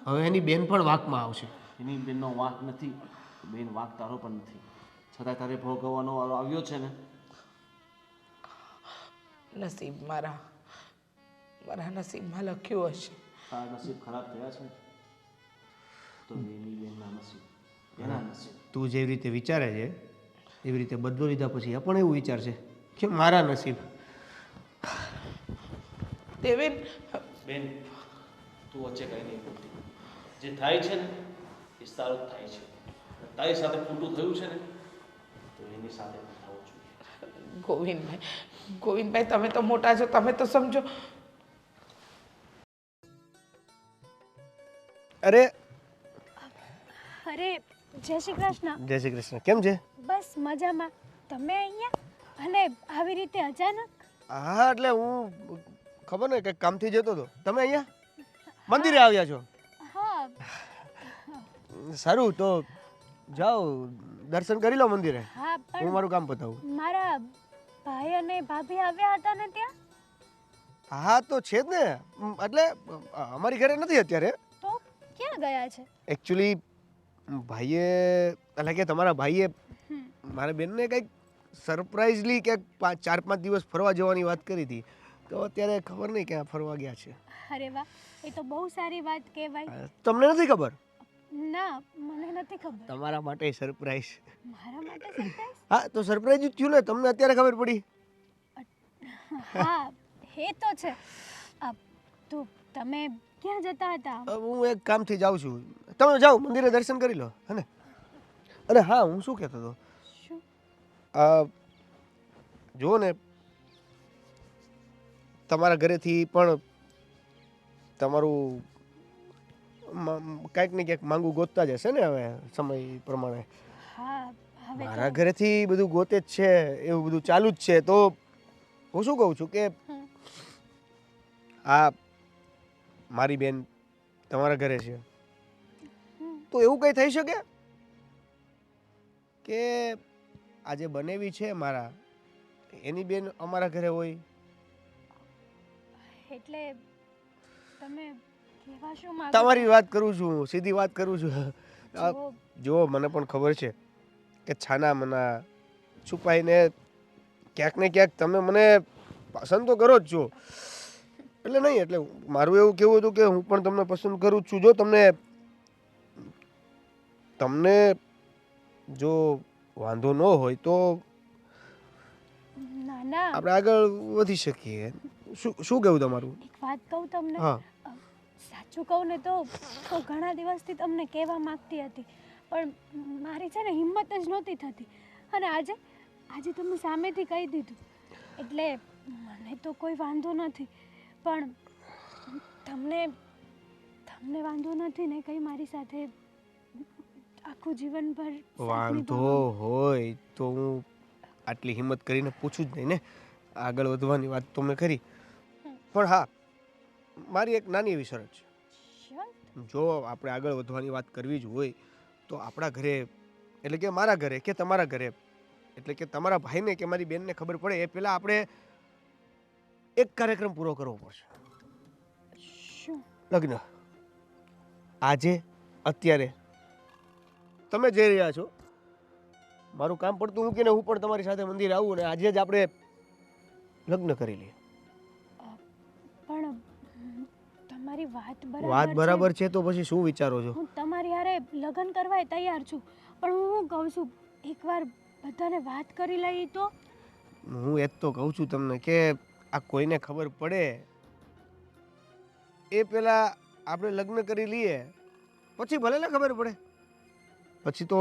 હવે એની બેન પણ વાંકમાં આવશે. એની બેનનો વાંક નથી, બેન વાંક તારો પણ નથી, છતાં તારે ભોગવવાનો વારો આવ્યો છે ને. નસીબ મારા નસીબમાં લખ્યું હશે. તારા નસીબ ખરાબ થયા છે તો એની બેનના નસીબ, એના નસીબ. તું જેવી રીતે વિચારે છે એવી રીતે બદલો લીધા પછી એ પણ એવું વિચારશે કે મારા નસીબ. દેવેન બેન તું વચ્ચે કંઈ નહીં બોલતી. જે થાય છે ને એ સારું જ થાય છે. તારી સાથે ખોટું થયું છે ને તો એની સાથે પણ થવું જોઈએ. ગોવિંદભાઈ તમે તો મોટા છો, તમે તો સમજો. અરે અરે જય શ્રી કૃષ્ણ. જય શ્રી કૃષ્ણ. કેમ છે? બસ મજામાં. તમે અહીંયા અને આવી રીતે અચાનક? હા એટલે હું ખબર ને કંઈક કામથી જતો હતો. તમે અહીંયા મંદિરે આવ્યા છો? હા. સારું તો જાઓ દર્શન કરી લો મંદિરે. હા હું પણ મારું કામ પતાવું. મારા ભાઈ અને ભાભી આવ્યા હતા ને ત્યાં? હા તો છે જ ને. એટલે અમારી ઘરે નથી અત્યારે. તો ક્યાં ગયા છે? એકચ્યુઅલી ભાઈએ એટલે કે તમારા ભાઈએ મારા બેનને કંઈક સરપ્રાઇઝલી ક્યાંક 4-5 દિવસ ફરવા જવાની વાત કરી હતી. તો અત્યારે ખબર નહીં ક્યાં ફરવા ગયા છે. અરે વાહ, એ તો બહુ સારી વાત કહેવાય. તમને નથી ખબર? ના, મને નથી ખબર. તમારા માટે સરપ્રાઈઝ. મારા માટે સરપ્રાઈઝ? હા તો સરપ્રાઈઝ જ થયું ને. તમને અત્યારે ખબર પડી? હા એ તો છે. તો તમે ક્યાં જતા હતા? હું એક કામથી જાઉં છું. તમે જાઓ મંદિરે દર્શન કરી લો હે. અને હા હું શું કહેતો હતો, શું? જુઓ ને તમારા ઘરેથી પણ તમારું કાંઈક ને ક્યાંક માંગુ ગોતતા જ હશે ને હવે સમય પ્રમાણે. હા હવે મારા ઘરેથી બધું ગોતે જ છે, એવું બધું ચાલુ જ છે. તો હું શું કહું છું કે આ મારી બેન તમારા ઘરે છે તો એવું કંઈ થઈ શકે કે આજે બનેવી છે મારા એની બેન અમારા ઘરે હોય? એટલે તમે કહેવા શું માંગો છો? તમારી વાત કરું છું, સીધી વાત કરું છું. જો જો મને પણ ખબર છે કે છાના મના છુપાઈને ક્યાંક ને ક્યાંક તમે મને પસંદ તો કરો જ છો. એટલે નહીં, એટલે મારું એવું કહેવું હતું કે હું પણ તમને પસંદ કરું જ છું. જો તમને જો વાંધો ન હોય તો ના ના, આપણે આગળ વધી શકીએ. શું કહેવું તમારું? એક વાત કહું તમને. હા સાચું કહું ને તો ઘણા દિવસથી તમને કહેવા માંગતી હતી પણ મારી છે ને હિંમત જ નહોતી થતી. અને આજે તમે સામેથી કહી દીધું એટલે મને તો કોઈ વાંધો નથી. પણ તમને વાંધો નથી ને કંઈ મારી સાથે આખું જીવનભર સાથ વાંધો નિભાવવાનો? હોય તો હું આટલી હિંમત કરીને પૂછું જ નહીં ને. આગળ વધવાની વાત તો મેં કરી. પણ હા મારી એક નાની એવી શરત છે. શ્યોર? જો આપણે આગળ વધવાની વાત કરવી જ હોય તો આપણા ઘરે એટલે કે મારા ઘરે કે તમારા ઘરે એટલે કે તમારા ભાઈને કે મારી બેનને ખબર પડે એ પહેલાં આપણે એક કાર્યક્રમ પૂરો કરવો પડશે. શું? લગ્ન. આજે અત્યારે તમે જઈ રહ્યા છો, મારું કામ પડતું મૂકીને હું પણ તમારી સાથે મંદિર આવું અને આજે જ આપણે લગ્ન કરી લઈએ. પણ તમારી વાત વાત બરાબર બરાબર છે તો પછી શું વિચારો છો? હું તમારી હારે લગ્ન કરવા તૈયાર છું પણ હું કહું છું એકવાર બધાને વાત કરી લઈએ તો? હું એ જ તો કહું છું તમને કે આ કોઈને ખબર પડે એ પહેલા આપણે લગ્ન કરી લઈએ પછી ભલે ને ખબર પડે. પછી તો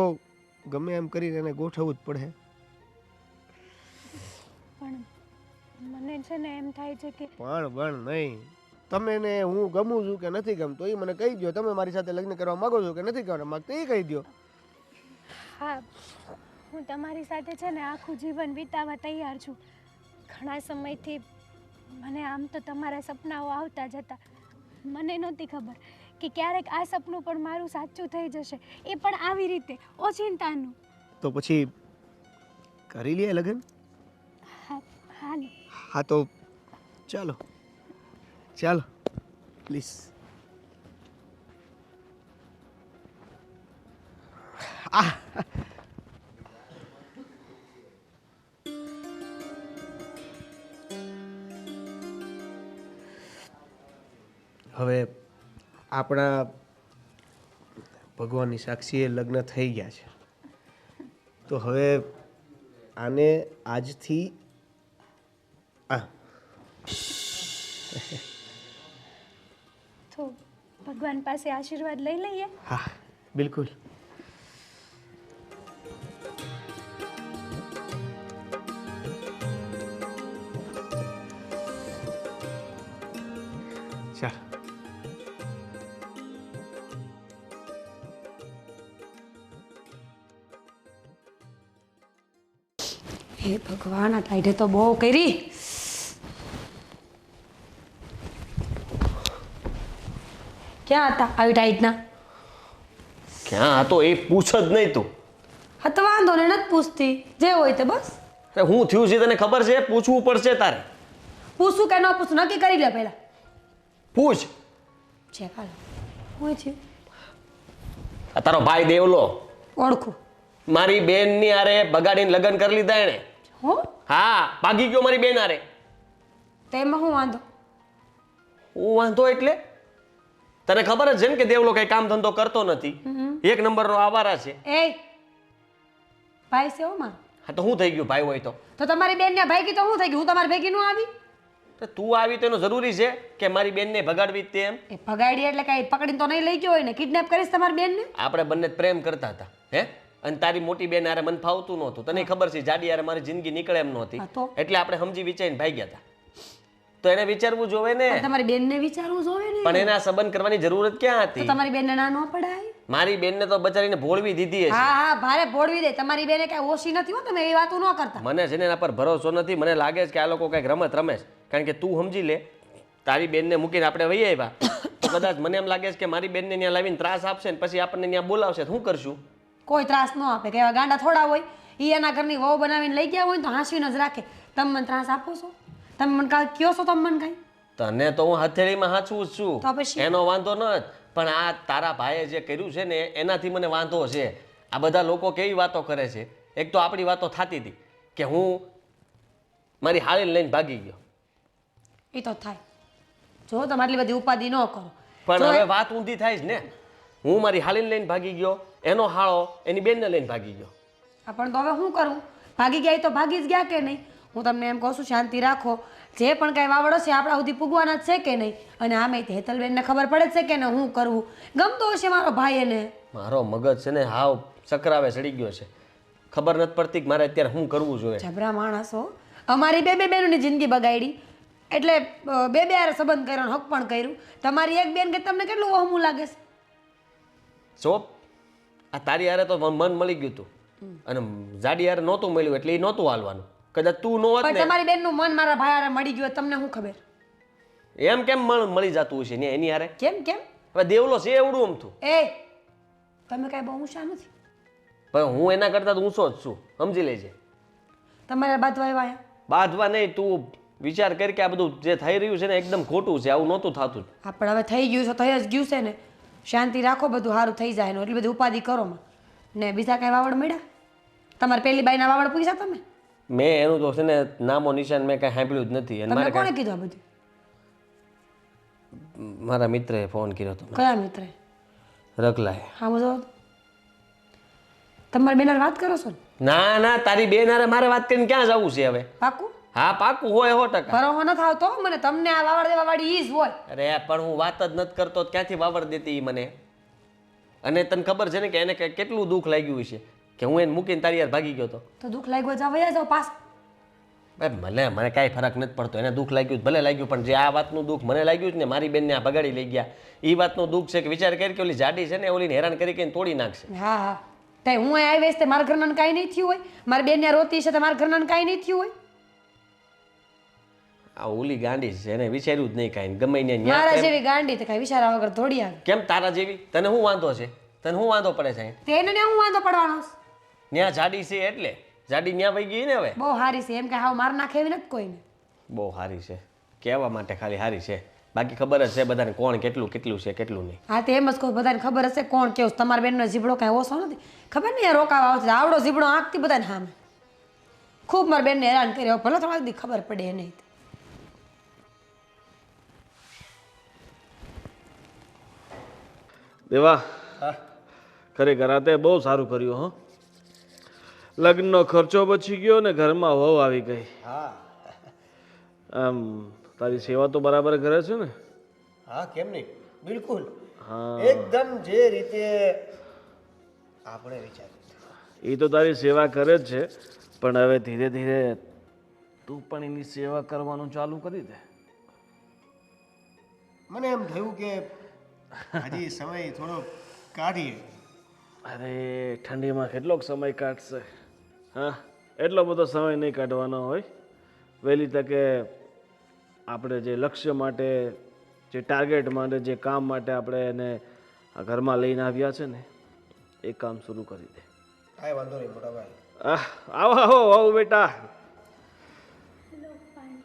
ગમે એમ કરીને એને ગોઠવવું જ પડે. પણ મને છે ને એમ થાય છે કે પણ નહીં. તમે ને હું ગમું છું કે નથી ગમતો એ મને કહી દો. તમે મારી સાથે લગ્ન કરવા માંગો છો કે નથી કરવા માંગતા એ કહી દો. હા, હું તમારી સાથે છે ને આખું જીવન વિતાવવા તૈયાર છું. ઘણા સમયથી મને આમ તો તમારા સપનાઓ આવતા જતા. મને નહોતી ખબર કે ક્યારેક આ સપનું પણ મારું સાચું થઈ જશે, એ પણ આવી રીતે ઓચિંતાનું. તો પછી કરી લઈએ લગ્ન? હા હા ને. હા તો ચાલો પ્લીઝ. હવે આપણા ભગવાનની સાક્ષીએ લગ્ન થઈ ગયા છે તો હવે આને આજથી તો ભગવાન પાસે આશીર્વાદ લઈ લઈએ. હા બિલકુલ. ચાલ. હે ભગવાન, આ ટાઈટે તો બહુ કરી. ક્યાં હતા આવી ટાઈટના? ક્યાં હતો એ પૂછ જ નહીં તું. હા તો વાંધો ને, નથી પૂછતી, જે હોય તે બસ. અરે હું થયું છે તને ખબર છે? પૂછવું પડશે તારે. પૂછું કે ન પૂછું નક્કી કરી લે પહેલા. પૂછ. છે કાલ હું છે આ તારો ભાઈ દેવલો ઓળખું. મારી બેનની આરે બગાડીને લગ્ન કરી લીધા એણે. હો હા, ભાગી ગયો મારી બેન આરે. તેમાં હું વાંધો? હું વાંધો એટલે તને ખબર જ છે ને કે દેવલો કઈ કામ ધંધો કરતો નથી, એક નંબરનો આવારા છે. એ ભાઈ છે હો મારો. હા તો હું થઈ ગયું ભાઈ હોય તો તમારી બેન ને ભાગી તો હું થઈ ગયું? હું તમારી ભેગી નું આવી? તો તું આવી તો એનું જરૂરી છે કે મારી બેનને ભગાડવી જ તે એમ? એ ભગાડી એટલે કઈ પકડીને તો નહીં લઈ ગયો હોય ને? કિડનેપ કરીશ તમારી બેનને? આપણે બંને પ્રેમ કરતા હતા હે, અને તારી મોટી બેન આરે મને ફાવતું નહોતું. તને ખબર છે જાડી આરે મારી જિંદગી નીકળે એમ નહોતી, હા તો? એટલે આપણે સમજી વિચારીને ભાગ્યા હતા. તો એને વિચારવું જોવે ને. પણ તમારી બેનને વિચારવું જોવે ને. પણ એના સંબંધ કરવાની જરૂરત ક્યાં તો હતી? તમારી બેનને ના ન પડાય? મારી બેનને તો બચારીને ભોળવી દીધી હશે. હા હા, ભારે ભોળવી દે. તમારી બેને કઈ ઓછી નથી હો, તમે એ વાતો ન કરતા. મને છે ને એના પર ભરોસો નથી. મને લાગે છે કે આ લોકો કઈક રમત રમે છે. કારણ કે તું સમજી લે, તારી બેનને મૂકીને આપણે વહી આવ્યા, તો કદાચ મને એમ લાગે છે કે મારી બેનને ત્યાં લાવીને ત્રાસ આપશે ને પછી આપણને ત્યાં બોલાવશે, શું કરશું? કોઈ ત્રાસ ન આપે. કેવા ગાંડા થોડા હોય. ઈ એના ઘરની વહુ બનાવીને લઈ ગયા હોય ને તો હાંસવીને જ રાખે. તમે મને ત્રાસ આપો છો? તમે મને કાંઈ કયો છો? તમે મને કાંઈ? તને તો હું હથેળીમાં હાચવું જ છું, તો પછી? એનો વાંધો ન જ. પણ આ તારા ભાઈએ જે કર્યું છે ને એનાથી મને વાંધો છે. આ બધા લોકો કેવી વાતો કરે છે. એક તો આપણી વાતો થતી હતી કે હું મારી હાળીને લઈને ભાગી ગયો. એ તો થાય. જો તમે આટલી બધી ઉપાધિ ન કરો. પણ જો હવે વાત ઊંધી થાય જ ને. હું મારી હાળીને લઈને ભાગી ગયો, એનો હાળો એની બેનને લઈને ભાગી ગયો. પણ તો હવે શું કરું? ભાગી ગયા એ તો ભાગી જ ગયા કે નહીં? હું તમને એમ કહું છું, શાંતિ રાખો. જે પણ કાંઈ વાવડો છે આપણા સુધી પૂગવાના જ છે કે નહીં? અને આમે હેતલબેનને ખબર પડે છે કે ને હું કરવું? ગમતો હશે મારો ભાઈ એને. મારો મગજ છે ને હાવ સકરાવે ચડી ગયો છે. ખબર નથી પડતી કે મારે અત્યારે શું કરવું જોઈએ. જબરા માણસો. અમારી બે બેનોની જિંદગી બગાડી એટલે બે હારે સંબંધ કર્યો ને હક પણ કર્યું. તમારી એક બેન કે તમને કેટલું વહમું લાગે છે? ચોપ, આ તારી હારે તો મન મળી ગયું હતું અને જાડી હારે નહોતું મળ્યું એટલે એ નહોતું હાલવાનું. કદાચ તું નો હોત પણ ને. તમારી બેનનું મન મારા ભાઈ હારે મળી ગયું તમને શું ખબર? એમ કેમ મળી જતું હશે ને એની હારે? કેમ કેમ? હવે દેવલો છે એવડું અમથું. એ તમે કાંઈ બહુ ઊંચા નથી. પણ હું એના કરતા તો ઊંચો જ છું, સમજી લેજે. તમારે બાંધવા આવ્યા? બાંધવા નહીં, તું વિચાર કર કે આ બધું જે થઈ રહ્યું છે ને એકદમ ખોટું છે. આવું નહોતું થતું. આપણે હવે થઈ ગયું છે, થઈ જ ગયું છે ને. શાંતિ રાખો, બધું સારું થઈ જાય ને. એટલી બધી ઉપાધિ કરો માં. ને બીજા કાંઈ વાવડ મળ્યા? તમારે પેલી બાઈના વાવડ પૂછ્યા તમે? મેં એનું તો છે ને નામો નિશાન મેં કાંઈ સાંભળ્યું જ નથી. અને તમને મારે કોણે કીધું આ બધું? મારા મિત્રએ ફોન કર્યો હતો. કયા મિત્રે? રગલાએ. હા મજો તમારી બેન હારે વાત કરો છો ને? ના ના, તારી બેન હારે મારે વાત કરીને ક્યાં જવું છે હવે? પાકું? હા પાકું હોય 100%. ભરોસો નથી આવતો મને. તમને આ વાવડ દેવા વાળી ઈ જ હોય. અરે પણ હું વાત જ નથી કરતો તો ક્યાંથી વાવડ દેતી ઈ મને? અને તને ખબર છે ને કે એને કેટલું દુઃખ લાગ્યું છે કે હું એને મૂકીને તારી યાર ભાગી ગયો હતો. તો દુઃખ લાગ્યું જાવ વયા જાવ પાસ. મને કાંઈ ફરક નથી પડતો. એને દુઃખ લાગ્યું ભલે લાગ્યું, પણ જે આ વાતનું દુઃખ મને લાગ્યું છે ને મારી બેનને આ ભગાડી લઈ ગયા એ વાતનું દુઃખ છે કે વિચાર કરી કે ઓલી જાડી છે ને ઓલીને હેરાન કરીને તોડી નાખશે. હા હા, તે હું આવીશ તે મારા ઘરનાને કાંઈ નહીં થયું હોય? મારી બેનને રોતી છે તે મારા ઘરનાને કાંઈ નહીં થયું હોય? આ ઓલી ગાંડી છે, એને વિચાર્યું જ નહીં કાંઈ. ગમે ને મારા જેવી ગાંડી તો કાંઈ વિચારા વગર થોડી આવે. કેમ તારા જેવી? તને શું વાંધો છે? તને શું વાંધો પડે છે? તેને ને હું વાંધો પડવાનો છે? ન્યા જાડી છે એટલે જાડી ન્યા વહી ગઈ ને. હવે બહુ સારી છે એમ કે હાવ માર નાખે એવી નથી કોઈને. બહુ સારી છે, કહેવા માટે ખાલી સારી છે, બાકી ખબર જ છે બધાને કોણ કેટલું છે કેટલું નહીં. હા તે એમ જ કહું, બધાને ખબર હશે કોણ કેવું. તમારા બેનનો જીબડો કાંઈ ઓછો નથી. ખબર નહીં રોકાવા આવશે આવડો જીબડો આંખથી બધાને સામે. ખૂબ મારા બેનને હેરાન કર્યો. ભલે થોડા દી ખબર પડે એ નહીં. દેવા, ખરેખર આ તે બહુ સારું કર્યું હો. લગ્નનો ખર્ચો બચી ગયો ને ઘરમાં વહુ આવી ગઈ. હા આમ તારી સેવા તો બરાબર કરે છે ને? હા કેમ નહીં. બિલકુલ હા એકદમ જે રીતે આપણે વિચાર્યું એ તો તારી સેવા કરે જ છે, પણ હવે ધીરે ધીરે તું પણ એની સેવા કરવાનું ચાલુ કરી દે. મને એમ થયું કે હજી સમય થોડો કાઢીએ. અરે ઠંડીમાં કેટલોક સમય કાઢશે? હા, એટલો બધો સમય નહીં કાઢવાનો હોય. વહેલી તકે આપણે જે લક્ષ્ય માટે, જે ટાર્ગેટ માટે, જે કામ માટે આપણે એને આ ઘરમાં લઈને આવ્યા છે ને, એ કામ શરૂ કરી દે. કાંઈ વાંધો નહીં મોટા ભાઈ. આવો આવો આવો બેટા. લો પાણી.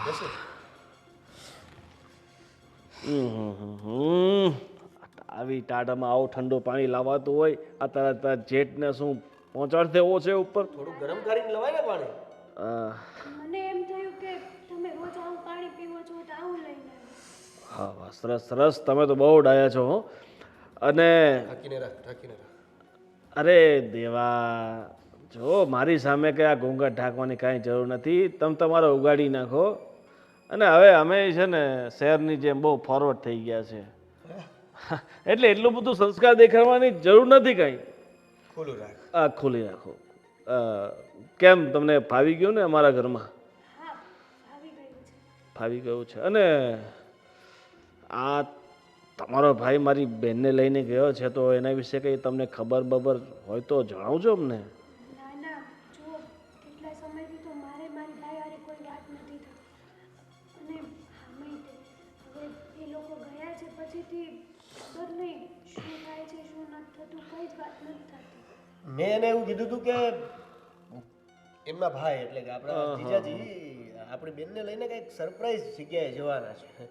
બેસો. આવી ટાઢામાં આવું ઠંડુ પાણી લાવાતું હોય, આ તારા જેટને શું પહોંચાડી દેવો છે ઉપર? થોડું ગરમ કરીને લવાય ને પાણી. મને એમ થયું કે તમે રોજ આવું પાણી પીવો છો તો આવું લઈને આવ્યો. હા વાહ, સરસ સરસ, તમે તો બહુ ડાયા છો હો. અને ઢાંકીને રાખ. અરે દેવા, જો મારી સામે કઈ આ ઘૂંઘટ ઢાંકવાની કાંઈ જરૂર નથી. તમે તમારો ઉગાડી નાખો. અને હવે અમે છે ને શહેરની જેમ બહુ ફોરવર્ડ થઈ ગયા છે, એટલે એટલું બધું સંસ્કાર દેખાડવાની જરૂર નથી કાંઈ. ખુલ્લું રાખ. આ ખોલી રાખો. કેમ તમને ફાવી ગયું ને અમારા ઘરમાં? હા, આવી ગયું છે. ફાવી ગયું છે. અને આ તમારો ભાઈ મારી બેનને લઈને ગયો છે, તો એના વિશે કંઈ તમને ખબર બબર હોય તો જણાવજો અમને. ના ના, જુઓ કેટલા સમયથી તો મારી ભાઈ હારે કોઈ વાત નથી થઈ. અને આમેય તે હવે એ લોકો ગયા છે પછીથી ખબર નહીં શું થાય છે શું નથી થતું, કંઈ જ વાત નથી થતી. મેં એને એવું કીધું હતું કે એમના ભાઈ એટલે કે આપણા જીજાજી આપણી બેનને લઈને કંઈક સરપ્રાઈઝ જગ્યાએ જવાના છે.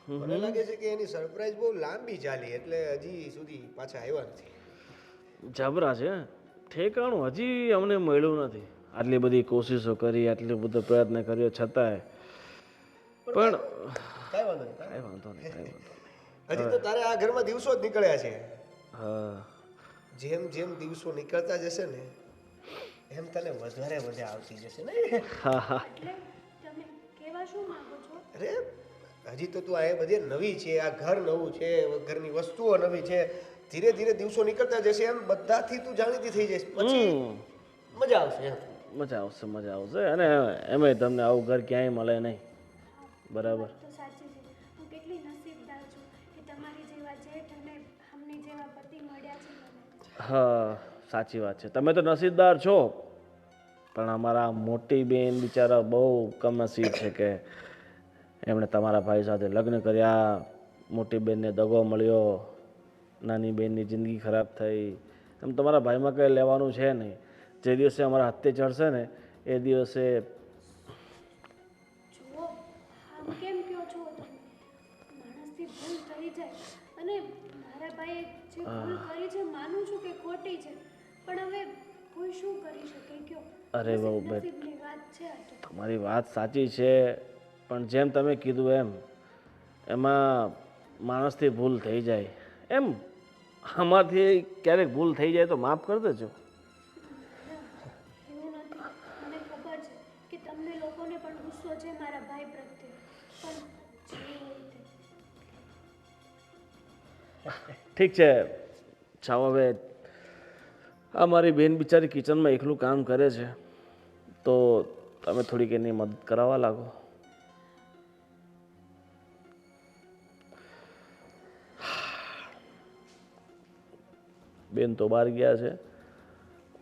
મને લાગે છે કે એની સરપ્રાઈઝ બહુ લાંબી ચાલી એટલે હજી સુધી પાછા આવ્યા નથી. જબરા છે. ઠેકાણું હજી અમને મળ્યું નથી. આટલી બધી કોશિશો કરી, આટલો બધો પ્રયત્ન કર્યો છતાંય પણ કાંઈ વાંધો નહીં. કાંઈ વાંધો નહીં, કાંઈ વાંધો નહીં. હજી તો તારે આ ઘરમાં દિવસો જ નીકળ્યા છે. હા જેમ જેમ દિવસો નીકળતા જશે ને એમ તને વધારે મજા આવતી જશે ને. હા હા. એટલે તમે કહેવા શું માંગો છો? અરે હજી તો તું આ બધી નવી છે, આ ઘર નવું છે, ઘરની વસ્તુઓ નવી છે. ધીરે ધીરે દિવસો નીકળતા જશે એમ બધાથી તું જાણીતી થઈ જઈશ, પછી મજા આવશે એમ. મજા આવશે, મજા આવશે. અને એમાંય તમને આવું ઘર ક્યાંય મળે નહીં. બરાબર. તો સાચી છે. હું કેટલી નસીબદાર છું કે તમારી જેવા જેઠ અને અમને જેવા પતિ મળ્યા છે મને. હા સાચી વાત છે. તમે તો નસીબદાર છો, પણ અમારા મોટી બેન બિચારા બહુ કમનસીબ છે કે એમણે તમારા ભાઈ સાથે લગ્ન કર્યા, મોટી બેનને દગો મળ્યો, નાની બેનની જિંદગી ખરાબ થઈ. એમ તમારા ભાઈમાં કંઈ લેવાનું છે નહીં. જે દિવસે અમારા હાથે ચડશે ને એ દિવસે જુઓ આમ કેમ કહો છો તમે? માણસથી ભૂલ થઈ જાય અને મારા ભાઈએ જે ભૂલ કરી છે માનું છું કે ખોટી છે, પણ હવે કોઈ શું કરી શકે કયો? અરે બહુ બેન, નસીબની વાત છે આ તો. તમારી વાત સાચી છે, પણ જેમ તમે કીધું એમાં માણસથી ભૂલ થઈ જાય. એમ આમાંથી ક્યારેક ભૂલ થઈ જાય તો માફ કરી દેજો. એવું નથી. મને ખબર છે કે તમને લોકોને પણ ગુસ્સો છે મારા ભાઈ પ્રત્યે, પણ જે હોય તે. ઠીક છે, જાઓ હવે. આ મારી બેન બિચારી કિચનમાં એકલું કામ કરે છે, તો તમે થોડીક એની મદદ કરાવવા લાગો. બેન તો બહાર ગયા છે,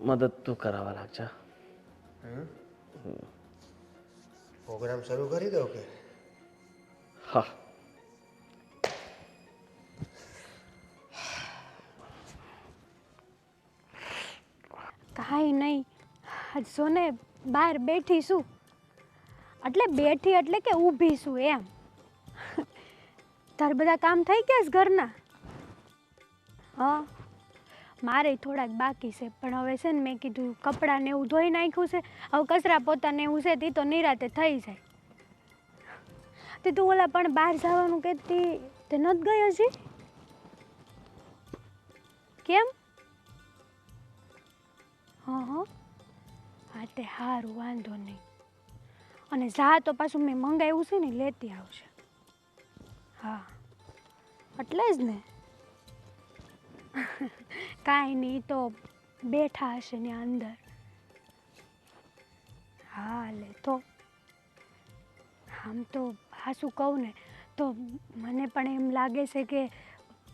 મદદ તું કરાવવા લાગજા. પ્રોગ્રામ શરૂ કરી દો કે? હા. કાંઈ નહીં, જો ને બહાર બેઠી છું, એટલે બેઠી એટલે કે ઊભી છું એમ. તાર બધા કામ થઈ ગયા છે ઘરના? હા, મારે થોડાક બાકી છે, પણ હવે છે ને મેં કીધું કપડાં ને એવું ધોઈ નાખ્યું છે, હવે કચરા પોતા ને એવું છે તે તો નિરાતે થઈ જાય. તે તું ઓલા પણ બહાર જવાનું કહેતી તે નથી ગઈ હજી? કેમ? હા, તે સારું, વાંધો નહીં. અને જા તો પાછું મેં મંગાવ્યું છે ને લેતી આવશે. હા એટલે જ ને. કાંઈ નહીં તો બેઠા હશે ને અંદર. હા લે તો આમ તો હાસું કહું ને તો મને પણ એમ લાગે છે કે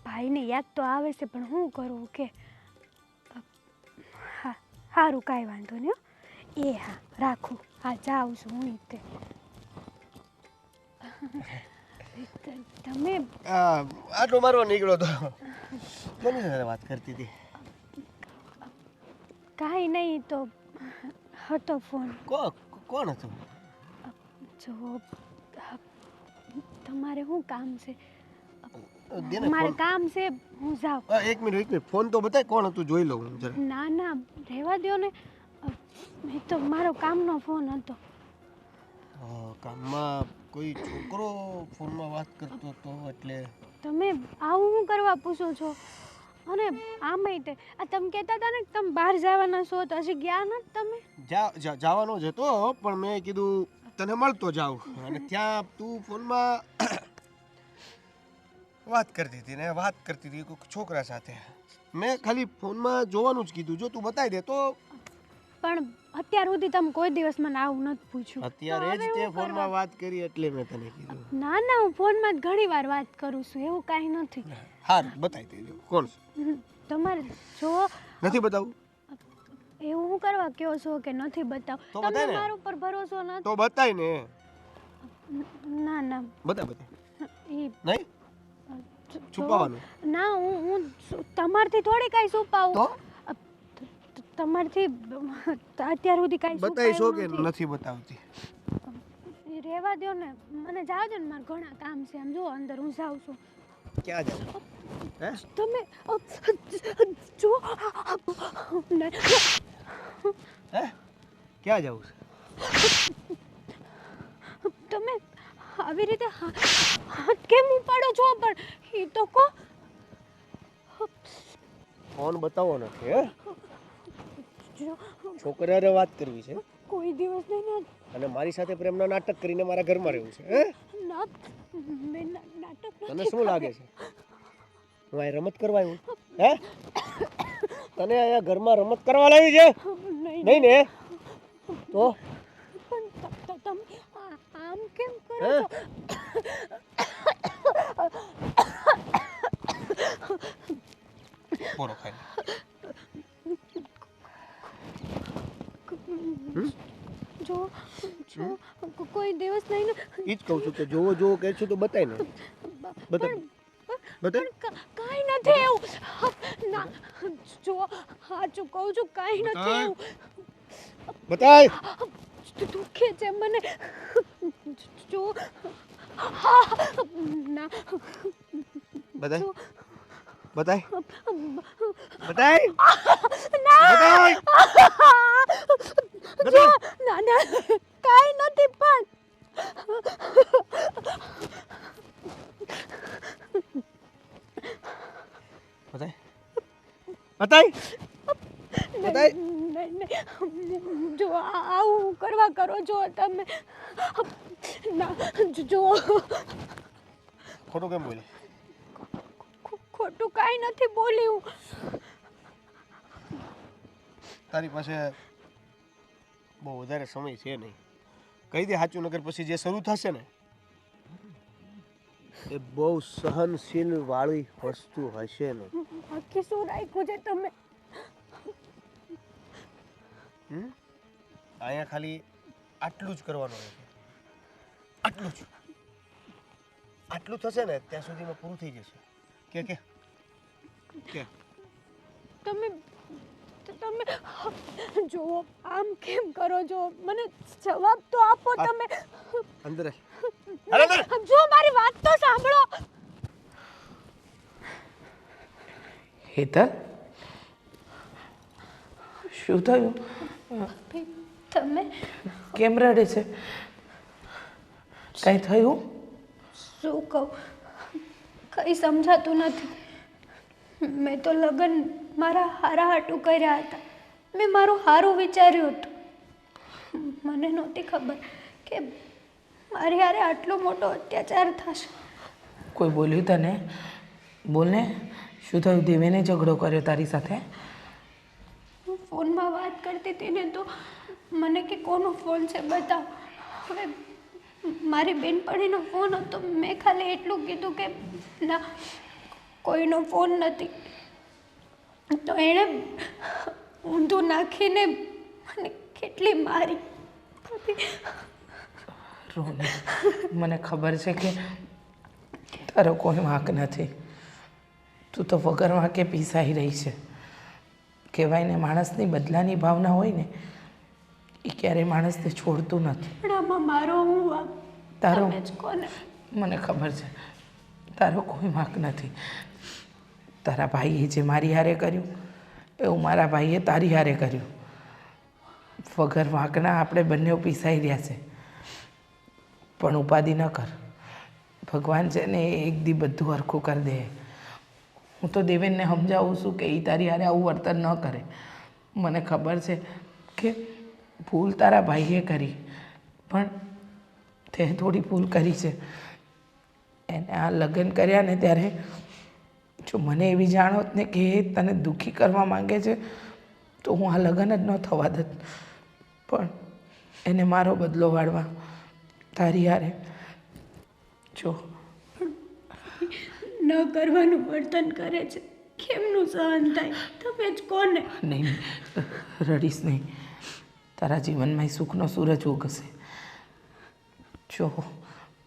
ભાઈને યાદ તો આવે છે, પણ શું કરું કે હા સારું કાંઈ વાંધો નહીં હો. એ હા રાખું. હા જાઉં છું હું તે. તમે આટલો મારવા નીકળ્યો તો કોની સાથે વાત કરતી હતી? કાંઈ નહીં તો હતો ફોન. કોણ હતું? જો તમારે શું કામ છે? દેને મારે ફોન. કામ છે, હું જાઉં. એક મિનિટ ફોન તો બતાય કોણ હતું, જોઈ લઉં જરા. ના ના રહેવા દ્યો ને. એ તો મારો કામનો ફોન હતો. કામમાં કોઈ છોકરો ફોનમાં વાત કરતો હતો એટલે તમે આવું શું કરવા પૂછો છો? અને આમાંય તે આ તમે કહેતા હતા ને કે તમે બહાર જવાના છો, તો હજી ગયા નથી તમે? જવાનો જ હતો, પણ મેં કીધું તને મળતો જાઉં. અને ત્યાં તું ફોનમાં વાત કરતી હતી ને વાત કરતી હતી કોઈ છોકરા સાથે. મેં ખાલી ફોનમાં જોવાનું જ કીધું, જો તું બતાવી દે તો. પણ અત્યાર સુધી તમે કોઈ દિવસ મને આવું નથી પૂછ્યું. અત્યારે જ તે ફોનમાં વાત કરી એટલે મેં તને કીધું. ના ના હું ફોનમાં જ ઘણી વાર વાત કરું છું, એવું કાંઈ નથી. હારું બતાવી દેજો કોણ છે. તમારે જો નથી બતાવું એવું હું કરવા કહો છો કે નથી બતાવ? તો તમને બતાય ને. મારા ઉપર ભરોસો નથી? તો બતાય ને. ના ના બતાય ઈ નહીં છુપાવવાનું. ના હું તમારથી થોડી કાંઈ છુપાવું. તો તમારથી અત્યાર સુધી કાંઈ બતાવીશો કે છુપાયું નથી બતાવતી? નથી. રહેવા દ્યો ને, મને જાવ દો ને, મારે ઘણા કામ છે. આમ જો અંદર હું જાઉં છું. ક્યાં જાવ? હે તમે જો હે ક્યાં જાવ છે? તમે આવી રીતે હાથ કેમ ઉપાડો છો? પણ એ તો કહો. ફોન બતાવો નથી હે? જો છોકરાને વાત કરવી છે કોઈ દિવસ નહીં ના અને મારી સાથે પ્રેમના નાટક કરીને મારા ઘરમાં રહેવું છે હે? ના મેં નાટક તને નથી શું લાગે છે હું આ રમત કરવા આવ્યું હે? તને અહીંયા ઘરમાં રમત કરવા લાવી છે? નહીં નહીં ને? તો પણ તમે આમ કેમ કરો હે? છો? બોલો ખાઈ જો જો કોઈ દિવસ નહીં ને. ઈ જ કહું છું કે જોવો જોવો કહે છો તો બતાય ને. બતાય બતાય. કાંઈ નથી એવું. ના જો સાચું કહું છું, કાંઈ નથી એવું. બતાય. દુખે છે મને. જો ના બતાય બતાય બતાય ના બતાય. જો ના ના કાંઈ નથી પણ બતાય બતાય બતાય. નહીં જો આવું કરવા કરો છો તમે. ના જો ખોટું કેમ બોલે? ખોટું કાંઈ નથી બોલી હું. તારી પાસે બહુ વધારે સમય છે નહીં. કહી દે સાચું, નગર પછી જે શરૂ થશે ને એ બહુ સહનશીલ વાળી વસ્તુ હશે ને. આખી શું રાખ્યું છે તમે? અહીંયા ખાલી આટલું જ કરવાનું રહેશે. આટલું જ. આટલું થશે ને ત્યાં સુધીમાં પૂરું થઈ જશે. કે કે કે તમે તમે જો આમ કેમ કરો છો? મને જવાબ તો આપો તમે. અંદર આય. અરે અંદર. જો મારી વાત તો સાંભળો. હેતલ શું થયું? તમે કેમ રડે છે? કાંઈ થયું? શું કહું, કંઈ સમજાતું નથી. મેં તો લગ્ન મારા હારા હાટું કર્યા હતા. મેં મારું હારું વિચાર્યું હતું. મને નહોતી ખબર કે મારી હારે આટલો મોટો અત્યાચાર થશે. કોઈ બોલ્યું તને? બોલને, શું થયું? દેવેને ઝઘડો કર્યો તારી સાથે? હું ફોનમાં વાત કરતી હતી ને તો મને કે કોનો ફોન છે બતાવ. હવે મારી બેનપણીનો ફોન હતો. મેં ખાલી એટલું કીધું કે ના, કોઈનો ફોન નથી. તો એણે ઊંધું નાખીને મને કેટલી મારી. રોની, મને ખબર છે કે તારો કોઈ વાંક નથી. તું તો વગર વાંકે પીસાઈ રહી છે. કહેવાય ને, માણસની બદલાની ભાવના હોય ને એ ક્યારેય માણસને છોડતું નથી. પણ આમાં મારો હું વાંક? તારો તમે જ કોને? મને ખબર છે તારો કોઈ વાંક નથી. તારા ભાઈએ જે મારી હારે કર્યું એવું મારા ભાઈએ તારી હારે કર્યું. વગર વાંકના આપણે બંને પીસાઈ રહ્યા છે. પણ ઉપાધિ ન કર. ભગવાન છે ને એ એક દી બધું હરખું કરી દે. હું તો દેવેનને સમજાવું છું કે એ તારી હારે આવું વર્તન ન કરે. મને ખબર છે કે ભૂલ તારા ભાઈએ કરી, પણ તે થોડી ભૂલ કરી છે. એને આ લગ્ન કર્યા ને ત્યારે જો મને એવી જાણ હોત ને કે એ તને દુઃખી કરવા માંગે છે તો હું આ લગ્ન જ ન થવા દત. પણ એને મારો બદલો વાળવા તારી હારે જો ન કરવાનું વર્તન કરે છે. કેમનું સહન થાય? તમે જ કોને? નહીં, રડીશ નહીં. તારા જીવનમાં સુખનો સૂરજ ઉગશે. જો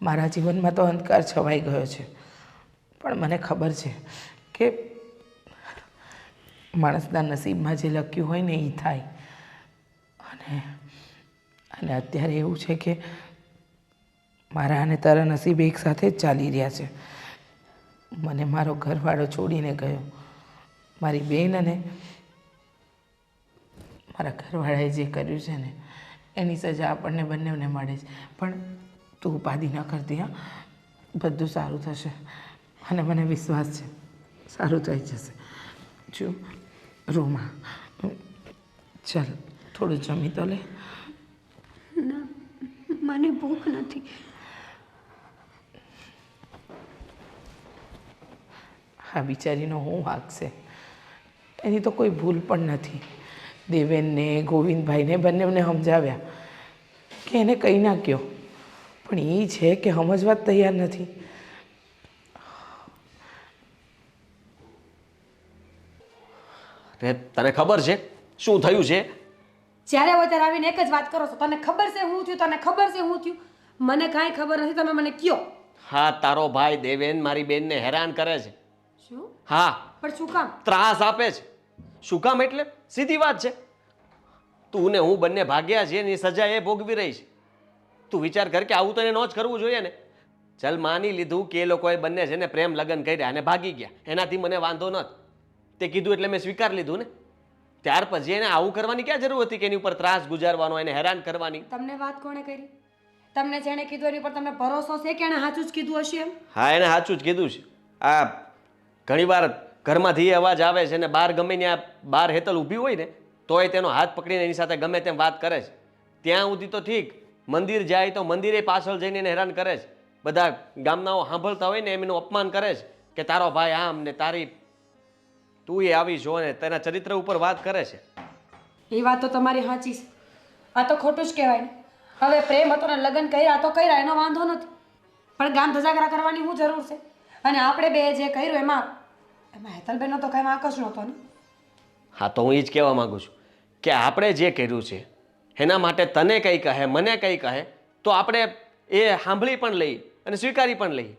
મારા જીવનમાં તો અંધકાર છવાઈ ગયો છે, પણ મને ખબર છે કે માણસના નસીબમાં જે લખ્યું હોય ને એ થાય. અને અત્યારે એવું છે કે મારા અને તારા નસીબ એક સાથે જ ચાલી રહ્યા છે. મને મારો ઘરવાળો છોડીને ગયો. મારી બેન અને મારા ઘરવાળાએ જે કર્યું છે ને એની સજા આપણને બંનેને મળે છે. પણ તું ઉપાધિ ન કરતી. હા, બધું સારું થશે અને મને વિશ્વાસ છે સારું થઈ જશે. જો રૂમા, ચાલ થોડું જમી તો લે. ના, મને ભૂખ નથી. આ બિચારીનો હું વાંક છે? એની તો કોઈ ભૂલ પણ નથી. દેવેનને ગોવિંદભાઈને બંનેને સમજાવ્યા કે એને કંઈ ના કહો, પણ એ છે કે સમજવા જ તૈયાર નથી. તને ખબર છે શું થયું છે? જ્યારે હોય ત્યારે આવીને એક જ વાત કરો છો. તને ખબર છે હું થયું? તને ખબર છે હું થયું? મને કાંઈ ખબર નથી. તમે મને કયો. હા, તારો ભાઈ દેવેન મારી બેનને હેરાન કરે છે. શું? હા, પણ શું કામ? ત્રાસ આપે છે. શું કામ એટલે સીધી વાત છે. તું ને હું બંને ભાગ્યા છીએ એની સજા એ ભોગવી રહી છે. તું વિચાર કર કે આવું તો એને ન જ કરવું જોઈએ ને. ચાલ માની લીધું કે એ લોકોએ બંને છે ને પ્રેમ લગ્ન કર્યા અને ભાગી ગયા, એનાથી મને વાંધો નથી. તે કીધું એટલે મેં સ્વીકાર લીધું ને. ત્યાર પછી એને આવું કરવાની ક્યાં જરૂર હતી કે એની ઉપર ત્રાસ ગુજારવાનો, એને હેરાન કરવાની? તમને વાત કોણે કરી? તમને જેણે કીધું એની પર તમને ભરોસો છે કે એણે સાચું જ કીધું હશે એમ? હા, એને સાચું જ કીધું છે. આ ઘણીવાર ઘરમાંથી એ અવાજ આવે છે ને બહાર ગમે ત્યાં બહાર હેતલ ઊભી હોય ને તોય તેનો હાથ પકડીને એની સાથે ગમે તેમ વાત કરે છે. ત્યાં સુધી તો ઠીક, મંદિર જાય તો મંદિરે પાછળ જઈને એને હેરાન કરે છે. બધા ગામનાઓ સાંભળતા હોય ને એમ એનું અપમાન કરે છે કે તારો ભાઈ આમ ને તારી તું એ આવી જો ને તેના ચરિત્ર ઉપર વાત કરે છે. એ વાત તો તમારી સાચી છે. આ તો ખોટું જ કહેવાય ને. હવે પ્રેમ હતો ને લગ્ન કર્યા તો કર્યા, એનો વાંધો નથી. પણ ગામ ધજાગરા કરવાની શું જરૂર છે? અને આપણે બે જે કર્યું એમાં હેતલબેનનો તો કાંઈ વાંક જ નહોતો ને. હા, તો હું એ જ કહેવા માંગુ છું કે આપણે જે કર્યું છે એના માટે તને કંઈ કહે મને કંઈ કહે તો આપણે એ સાંભળી પણ લઈએ અને સ્વીકારી પણ લઈએ.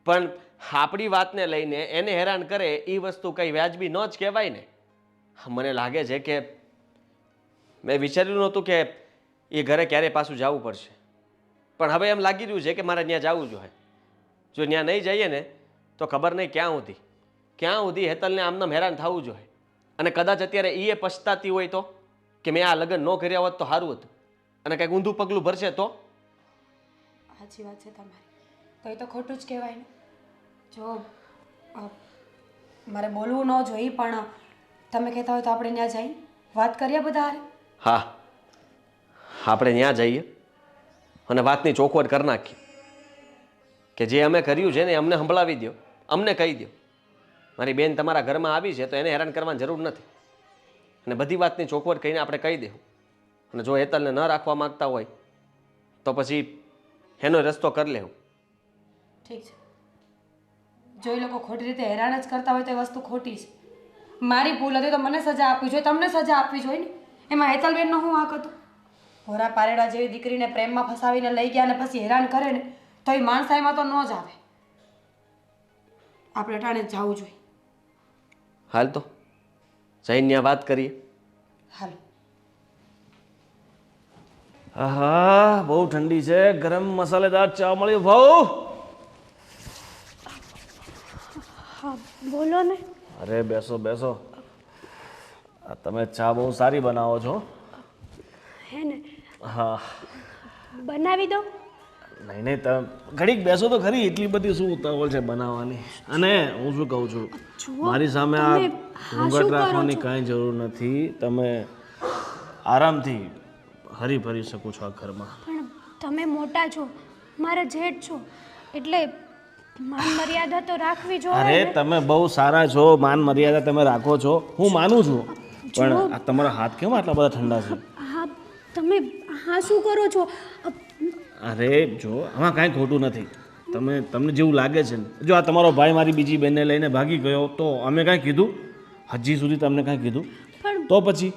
પણ આપણી વાતને લઈને એને હેરાન કરે એ વસ્તુ કંઈ વ્યાજબી ન જ કહેવાય ને. મને લાગે છે કે મેં વિચાર્યું નહોતું કે એ ઘરે ક્યારે પાછું જવું પડશે, પણ હવે એમ લાગી રહ્યું છે કે મારે ત્યાં જવું જોઈએ. જો ત્યાં નહીં જઈએ ને તો ખબર નહીં ક્યાં સુધી હેતલને આમનામ હેરાન થવું જોઈએ. અને કદાચ અત્યારે એ પછતાતી હોય તો કે મેં આ લગ્ન ન કર્યા હોત તો સારું હતું અને કંઈક ઊંધું પગલું ભરશે તો. સાચી વાત છે તમારી. તો એ તો ખોટું જ કહેવાય ને. જો મારે બોલવું ન જોઈએ, પણ તમે કહેતા હોય તો આપણે ત્યાં જઈ વાત કરીએ બધા હારે. હા, આપણે ત્યાં જઈએ અને વાતની ચોખવટ કરી નાખીએ કે જે અમે કર્યું છે ને એ અમને સંભળાવી દો, અમને કહી દો. મારી બેન તમારા ઘરમાં આવી છે તો એને હેરાન કરવાની જરૂર નથી, અને બધી વાતની ચોખવટ કહીને આપણે કહી દેવું. અને જો હેતલને ન રાખવા માંગતા હોય તો પછી એનો રસ્તો કરી લેવું. ઠીક છે, જો એ લોકો ખોટી રીતે હેરાન જ કરતા હોય તો એ વસ્તુ ખોટી છે. મારી ભૂલ હતી તો મને સજા આપવી જોઈએ, તમને સજા આપવી જોઈએ ને. એમાં હેતલબેનનો શું વાંક હતો? ભોરા પારેડા જેવી દીકરીને પ્રેમમાં ફસાવીને લઈ ગયા અને પછી હેરાન કરે ને તો એ માણસાઈમાં તો ન જ આવે. આપણે ટાણે જવું જોઈએ. હાલ તો જઈને વાત કરીએ. હાલો. હા, બહુ ઠંડી છે. ગરમ મસાલેદાર ચા મળ્યો ભાઉ. હા બોલો ને. અરે બેસો બેસો. તમે ચા બહુ સારી બનાવો છો. હે ને હા. બનાવી દો. નહીં નહીં, તમે ઘડીક બેસો તો ખરી. એટલી બધી શું ઉતાવળ છે બનાવવાની? અને હું શું કહું છું, મારી સામે આ ઘૂંઘટ રાખવાની કાંઈ જરૂર નથી. તમે આરામથી હરી ફરી શકો છો આ ઘરમાં. પણ તમે મોટા છો, મારા જેઠ છો, એટલે માન મર્યાદા તો રાખવી જોઈએ. અરે તમે બહુ સારા છો, માન મર્યાદા તમે રાખો છો, હું માનું છું. પણ આ તમારા હાથ કેમ આટલા બધા ઠંડા છે? હા તમે હા શું કરો છો? અરે જો, આમાં કાંઈ ખોટું નથી. તમને જેવું લાગે છે ને, જો આ તમારો ભાઈ મારી બીજી બેનને લઈને ભાગી ગયો તો અમે કાંઈ કીધું? હજી સુધી તમને કાંઈ કીધું? પણ તો પછી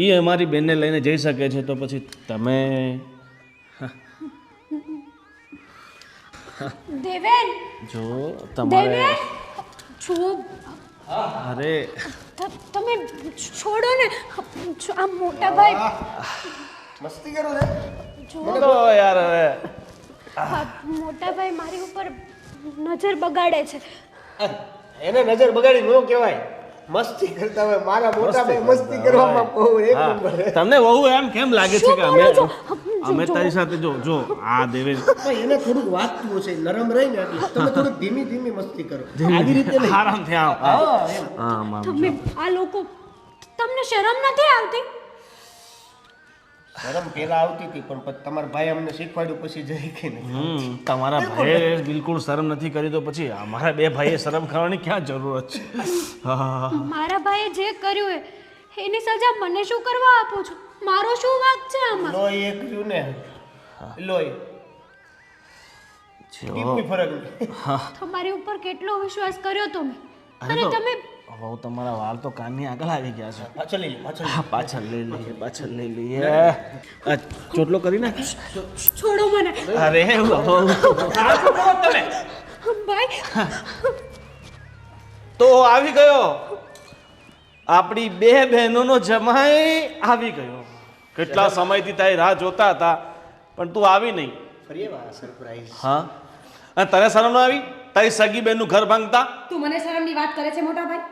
એ અમારી બેનને લઈને જઈ શકે છે તો પછી તમે દેવેન જો તમારે દેવેન છો. અરે તમે છોડો ને આ મોટા ભાઈ. મસ્તી કરો છે. જો તો યાર હવે હા, મોટા ભાઈ મારી ઉપર નજર બગાડે છે. એને નજર બગાડી ન કહેવાય, મસ્તી કરતા હોય. મારા મોટા ભાઈ મસ્તી કરવામાં બહુ એક નંબર છે. તમને બહુ એમ કેમ લાગે છે કે અમે તારી સાથે જો આ દેવેશ પણ એને થોડુંક વાગતું હશે, નરમ રહી ને એટલે તમે થોડુંક ધીમી ધીમી મસ્તી કરો. આવી રીતે નહીં. આરામથી આવ. હા મામ. તમે આ લોકો, તમને શરમ નથી આવતી? શરમ પેલા આવતી હતી પણ પછી તમારા ભાઈ અમને શીખવાડ્યું પછી જઈ કે નહીં. તમારા ભાઈએ બિલકુલ શરમ નથી કરી તો પછી અમારા બે ભાઈએ શરમ કરવાની ક્યાં જરૂરત છે? હા મારા ભાઈએ જે કર્યું એની સજા મને શું કરવા આપો છો? મારો શું વાંક છે આમાં? લોહી એક રહ્યું ને, લોહી કોઈ ફરક નહીં. તમારી ઉપર કેટલો વિશ્વાસ કર્યો તમે, અરે અને તો તમે બહુ તમારા વાળ તો કાનની આગળ આવી ગયા છે. પાછળ લઈ લે, પાછળ. હા, પાછળ લઈ લઈએ. આ ચોટલો કરી નાખ. છોડો મને. અરે ભાઈ તો આવી ગયો આપણી બે બહેનોનો જમાઈ આવી ગયો. કેટલા સમયથી તારી રાહ જોતા હતા પણ તું આવી નહીં. ફરી વાર સરપ્રાઈઝ. હા, અને તને શરમ ન આવી તારી સગી બેનનું ઘર ભાંગતા? તું મને શરમની વાત કરે છે મોટા ભાઈ?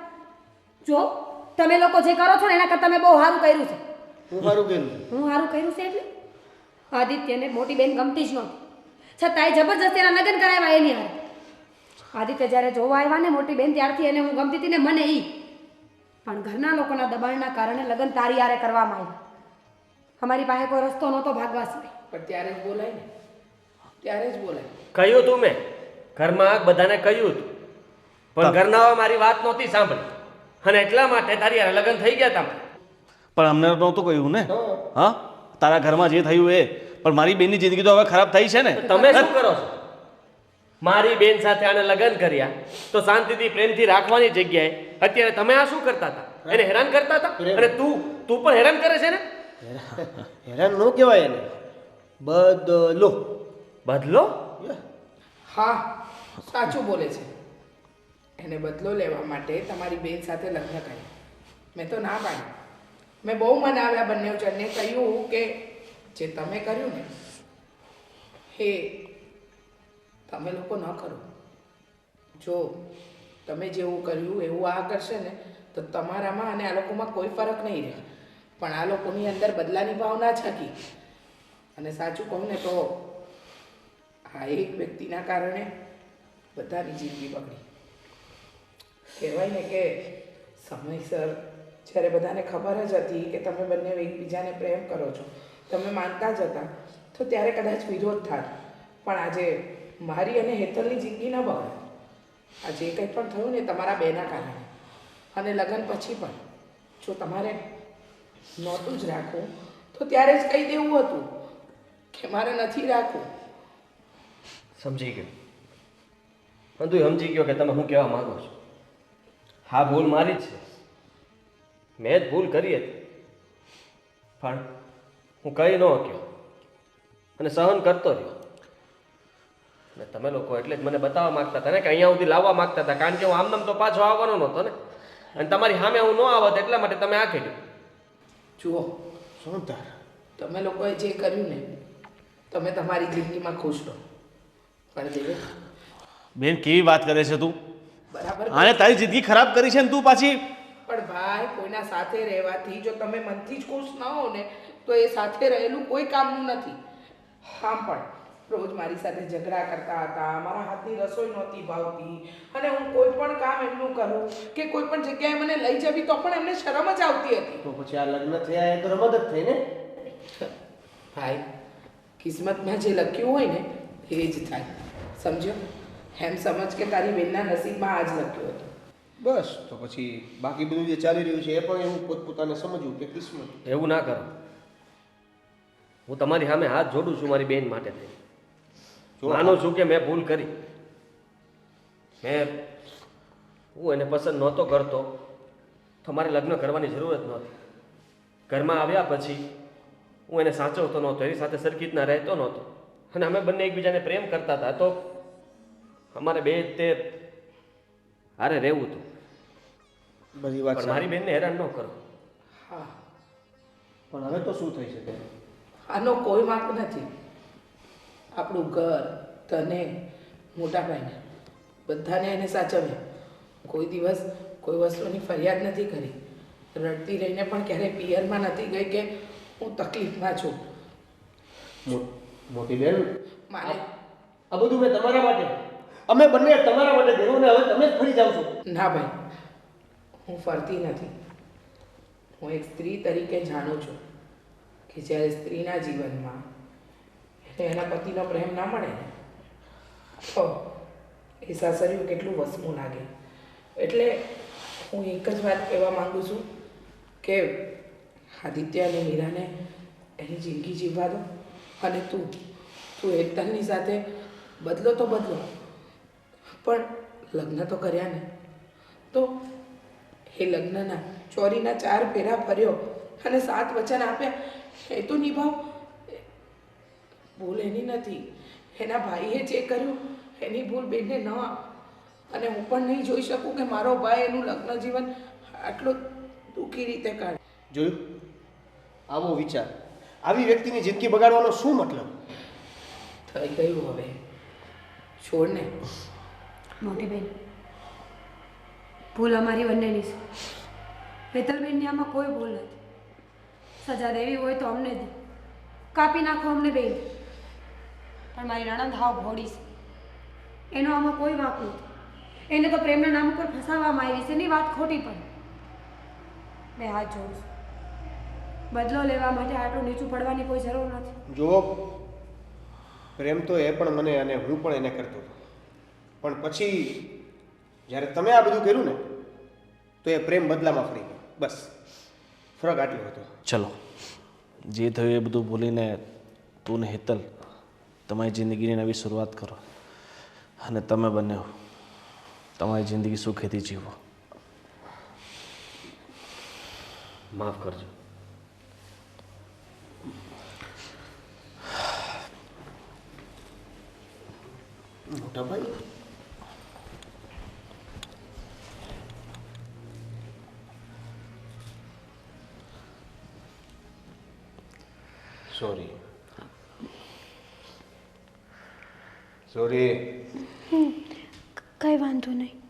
જો તમે લોકો જે કરો છો ને એના કરતાં મેં બહુ સારું કર્યું છે. હું મારું કેમ હું સારું કર્યું છે એટલે આદિત્યને મોટી બેન ગમતી જ નહોતી, છતાંય જબરજસ્તી એના લગ્ન કરાવ્યા એની હારે. આદિત્ય જ્યારે જોવા આવ્યા ને મોટી બેન ત્યારથી એને હું ગમતી હતી ને મને ઈ, પણ ઘરના લોકોના દબાણના કારણે લગ્ન તારી હારે કરવામાં આવ્યા. અમારી પાસે કોઈ રસ્તો નહોતો ભાગવા સિવાય. પણ ત્યારે જ બોલાય ને, ત્યારે જ બોલાય. કહ્યું તું મેં ઘરમાં બધાને કહ્યું હતું, પણ ઘરનાઓ મારી વાત નહોતી સાંભળી અને એટલા માટે તારી હારે લગ્ન થઈ ગયા હતા. પણ અમને નહોતું કહ્યું ને. હા, તારા ઘરમાં જે થયું એ, પણ મારી બેનની જિંદગી તો હવે ખરાબ થઈ છે ને. તમે શું કરો છો? મારી બેન સાથે આને લગ્ન કર્યા તો શાંતિથી પ્રેમથી રાખવાની જગ્યાએ અત્યારે તમે આ શું કરતા હતા? એને હેરાન કરતા હતા. અને તું પણ હેરાન કરે છે ને. હેરાન ન કહેવાય એને, બદલો. બદલો? હા, સાચું બોલે છે. એને બદલો લેવા માટે તમારી બેન સાથે લગ્ન કર્યા. મેં તો ના પાડી. મેં બહુ મનાવ્યા બંને જણને, કહ્યું કે જે તમે કર્યું ને એ તમે લોકો ન કરો. જો તમે જેવું કર્યું એવું આ કરશે ને તો તમારામાં અને આ લોકોમાં કોઈ ફરક નહીં રહે. પણ આ લોકોની અંદર બદલાની ભાવના જ હતી. અને સાચું કહું ને તો આ એક વ્યક્તિના કારણે બધાની જિંદગી બગડી. કહેવાય ને કે સમયસર જ્યારે બધાને ખબર જ હતી કે તમે બંને એકબીજાને પ્રેમ કરો છો, તમે માનતા જ હતા, તો ત્યારે કદાચ વિરોધ થાત. પણ આજે મારી અને હેતલની જિંદગી ન બગડે. આ જે કંઈ પણ થયું ને તમારા બેના કારણે, અને લગ્ન પછી પણ જો તમારે નહોતું જ રાખવું તો ત્યારે જ કહી દેવું હતું કે મારે નથી રાખવું. સમજી ગયો. બધું સમજી ગયો કે તમે શું કહેવા માંગો છો. હા, ભૂલ મારી જ છે. મેં જ ભૂલ કરી હતી, પણ હું કહી ન શક્યો અને સહન કરતો રહ્યો. અને તમે લોકો એટલે જ મને બતાવવા માંગતા હતા ને કે અહીંયા સુધી લાવવા માંગતા હતા, કારણ કે હું આમનામ તો પાછો આવવાનો નહોતો ને, અને તમારી સામે હું ન આવત એટલા માટે તમે આ કર્યું. જુઓ, શું તાર તમે લોકોએ જે કર્યું ને, તમે તમારી જિંદગીમાં ખુશ રહો, પણ દેવે બેન કેવી વાત કરે છે તું? બરાબર. આને તારી જિંદગી ખરાબ કરી છે ને તું પાછી. પણ ભાઈ, કોઈના સાથે રહેવાથી જો તમે મનથી જ ખુશ ન હો ને તો એ સાથે રહેલું કોઈ કામનું નથી. હા, પણ રોજ મારી સાથે ઝઘડા કરતા હતા, મારા હાથની રસોઈ નહોતી ભાવતી, અને હું કોઈ પણ કામ એમનું કરું કે કોઈ પણ જગ્યાએ મને લઈ જવી તો પણ એમને શરમ જ આવતી હતી. તો પછી આ લગ્ન થયા એ તો રમત જ થઈ ને. ભાઈ, કિસ્મતમાં જે લખ્યું હોય ને એ જ થાય, સમજ્યો? એમ સમજ કે તારી બેનના નસીબમાં આ જ લખ્યું હતું. બસ તો પછી બાકી બધું જે ચાલી રહ્યું છે એ પણ એવું પોતપોતાને સમજવું કે કિસ્મત. એવું ના કરો. હું તમારી સામે હાથ જોડું છું મારી બેન માટે થઈ. માનું છું કે મેં ભૂલ કરી. હું એને પસંદ નહોતો કરતો તો મારે લગ્ન કરવાની જરૂર જ નહોતી. ઘરમાં આવ્યા પછી હું એને સાચવતો નહોતો, એની સાથે સરખી રીતના રહેતો નહોતો, અને અમે બંને એકબીજાને પ્રેમ કરતા હતા, તો અમારે બે તે હારે રહેવું હતું. બધી વાત પણ મારી બેનને હેરાન ન કરો. હા, પણ હવે તો શું થઈ શકે? આનો કોઈ વાંક નથી. આપણું ઘર, તને, મોટા ભાઈને બધાને એને સાચવ્યા. કોઈ દિવસ કોઈ વસ્તુની ફરિયાદ નથી કરી. રડતી રહીને પણ ક્યારેય પિયરમાં નથી ગઈ કે હું તકલીફમાં છું. મોટી બેન, મારે આ બધું મેં તમારા માટે, અમે બંને તમારા માટે કર્યું ને હવે તમે જ ફરી જાવ છો. ના ભાઈ, હું ફરતી નથી. હું એક સ્ત્રી તરીકે જાણું છું કે જ્યારે સ્ત્રીના જીવનમાં એને એના પતિનો પ્રેમ ના મળે ને તો એ સાસરિયું કેટલું વસમું લાગે. એટલે હું એક જ વાત કહેવા માંગુ છું કે આદિત્ય અને મીરાને એની જિંદગી જીવવા દો, અને તું એકદમની સાથે બદલો તો બદલો, પણ લગ્ન તો કર્યા ને, તો એ લગ્નના ચોરીના 4 ફેરા ફર્યો અને 7 વચન આપ્યા એ તો નિભાવ. ભૂલ એની નથી, એના ભાઈએ જે કર્યું એની ભૂલ બેનને ન આપ. અને હું પણ નહીં જોઈ શકું કે મારો ભાઈ એનું લગ્ન જીવન આટલું દુઃખી રીતે કાઢે. જોયું? આવો વિચાર, આવી વ્યક્તિની જિંદગી બગાડવાનો શું મતલબ? થઈ ગયું, હવે છોડ ને. મોટી બેન, ભૂલ અમારી બંનેની છે. હેતલબેનની આમાં કોઈ ભૂલ નથી. સજા દેવી હોય તો અમને દે, કાપી નાખો અમને બેન. પણ મારી નણંદ હાવ ભોળી છે, એનો આમાં કોઈ વાંક નથી. એને તો પ્રેમના નામ ઉપર ફસાવવામાં આવી છે, એની વાત ખોટી પડે. મેં હાથ જોડું છું. બદલો લેવા માટે આટલું નીચું પડવાની કોઈ જરૂર નથી. જુઓ, પ્રેમ તો એ પણ મને અને હું પણ એને કરતો હતો, પણ પછી જ્યારે તમે આ બધું કર્યું ને તો એ પ્રેમ બદલામાં ફરી ગયો. બસ ફરક આટલો હતો. ચલો, જે થયું એ બધું ભૂલીને તું ને હેતલ તમારી જિંદગીની નવી શરૂઆત કરો, અને તમે બંને તમારી જિંદગી સુખેથી જીવો. માફ કરજો. મોટા ભાઈ, સોરી. કંઈ વાંધો નહીં.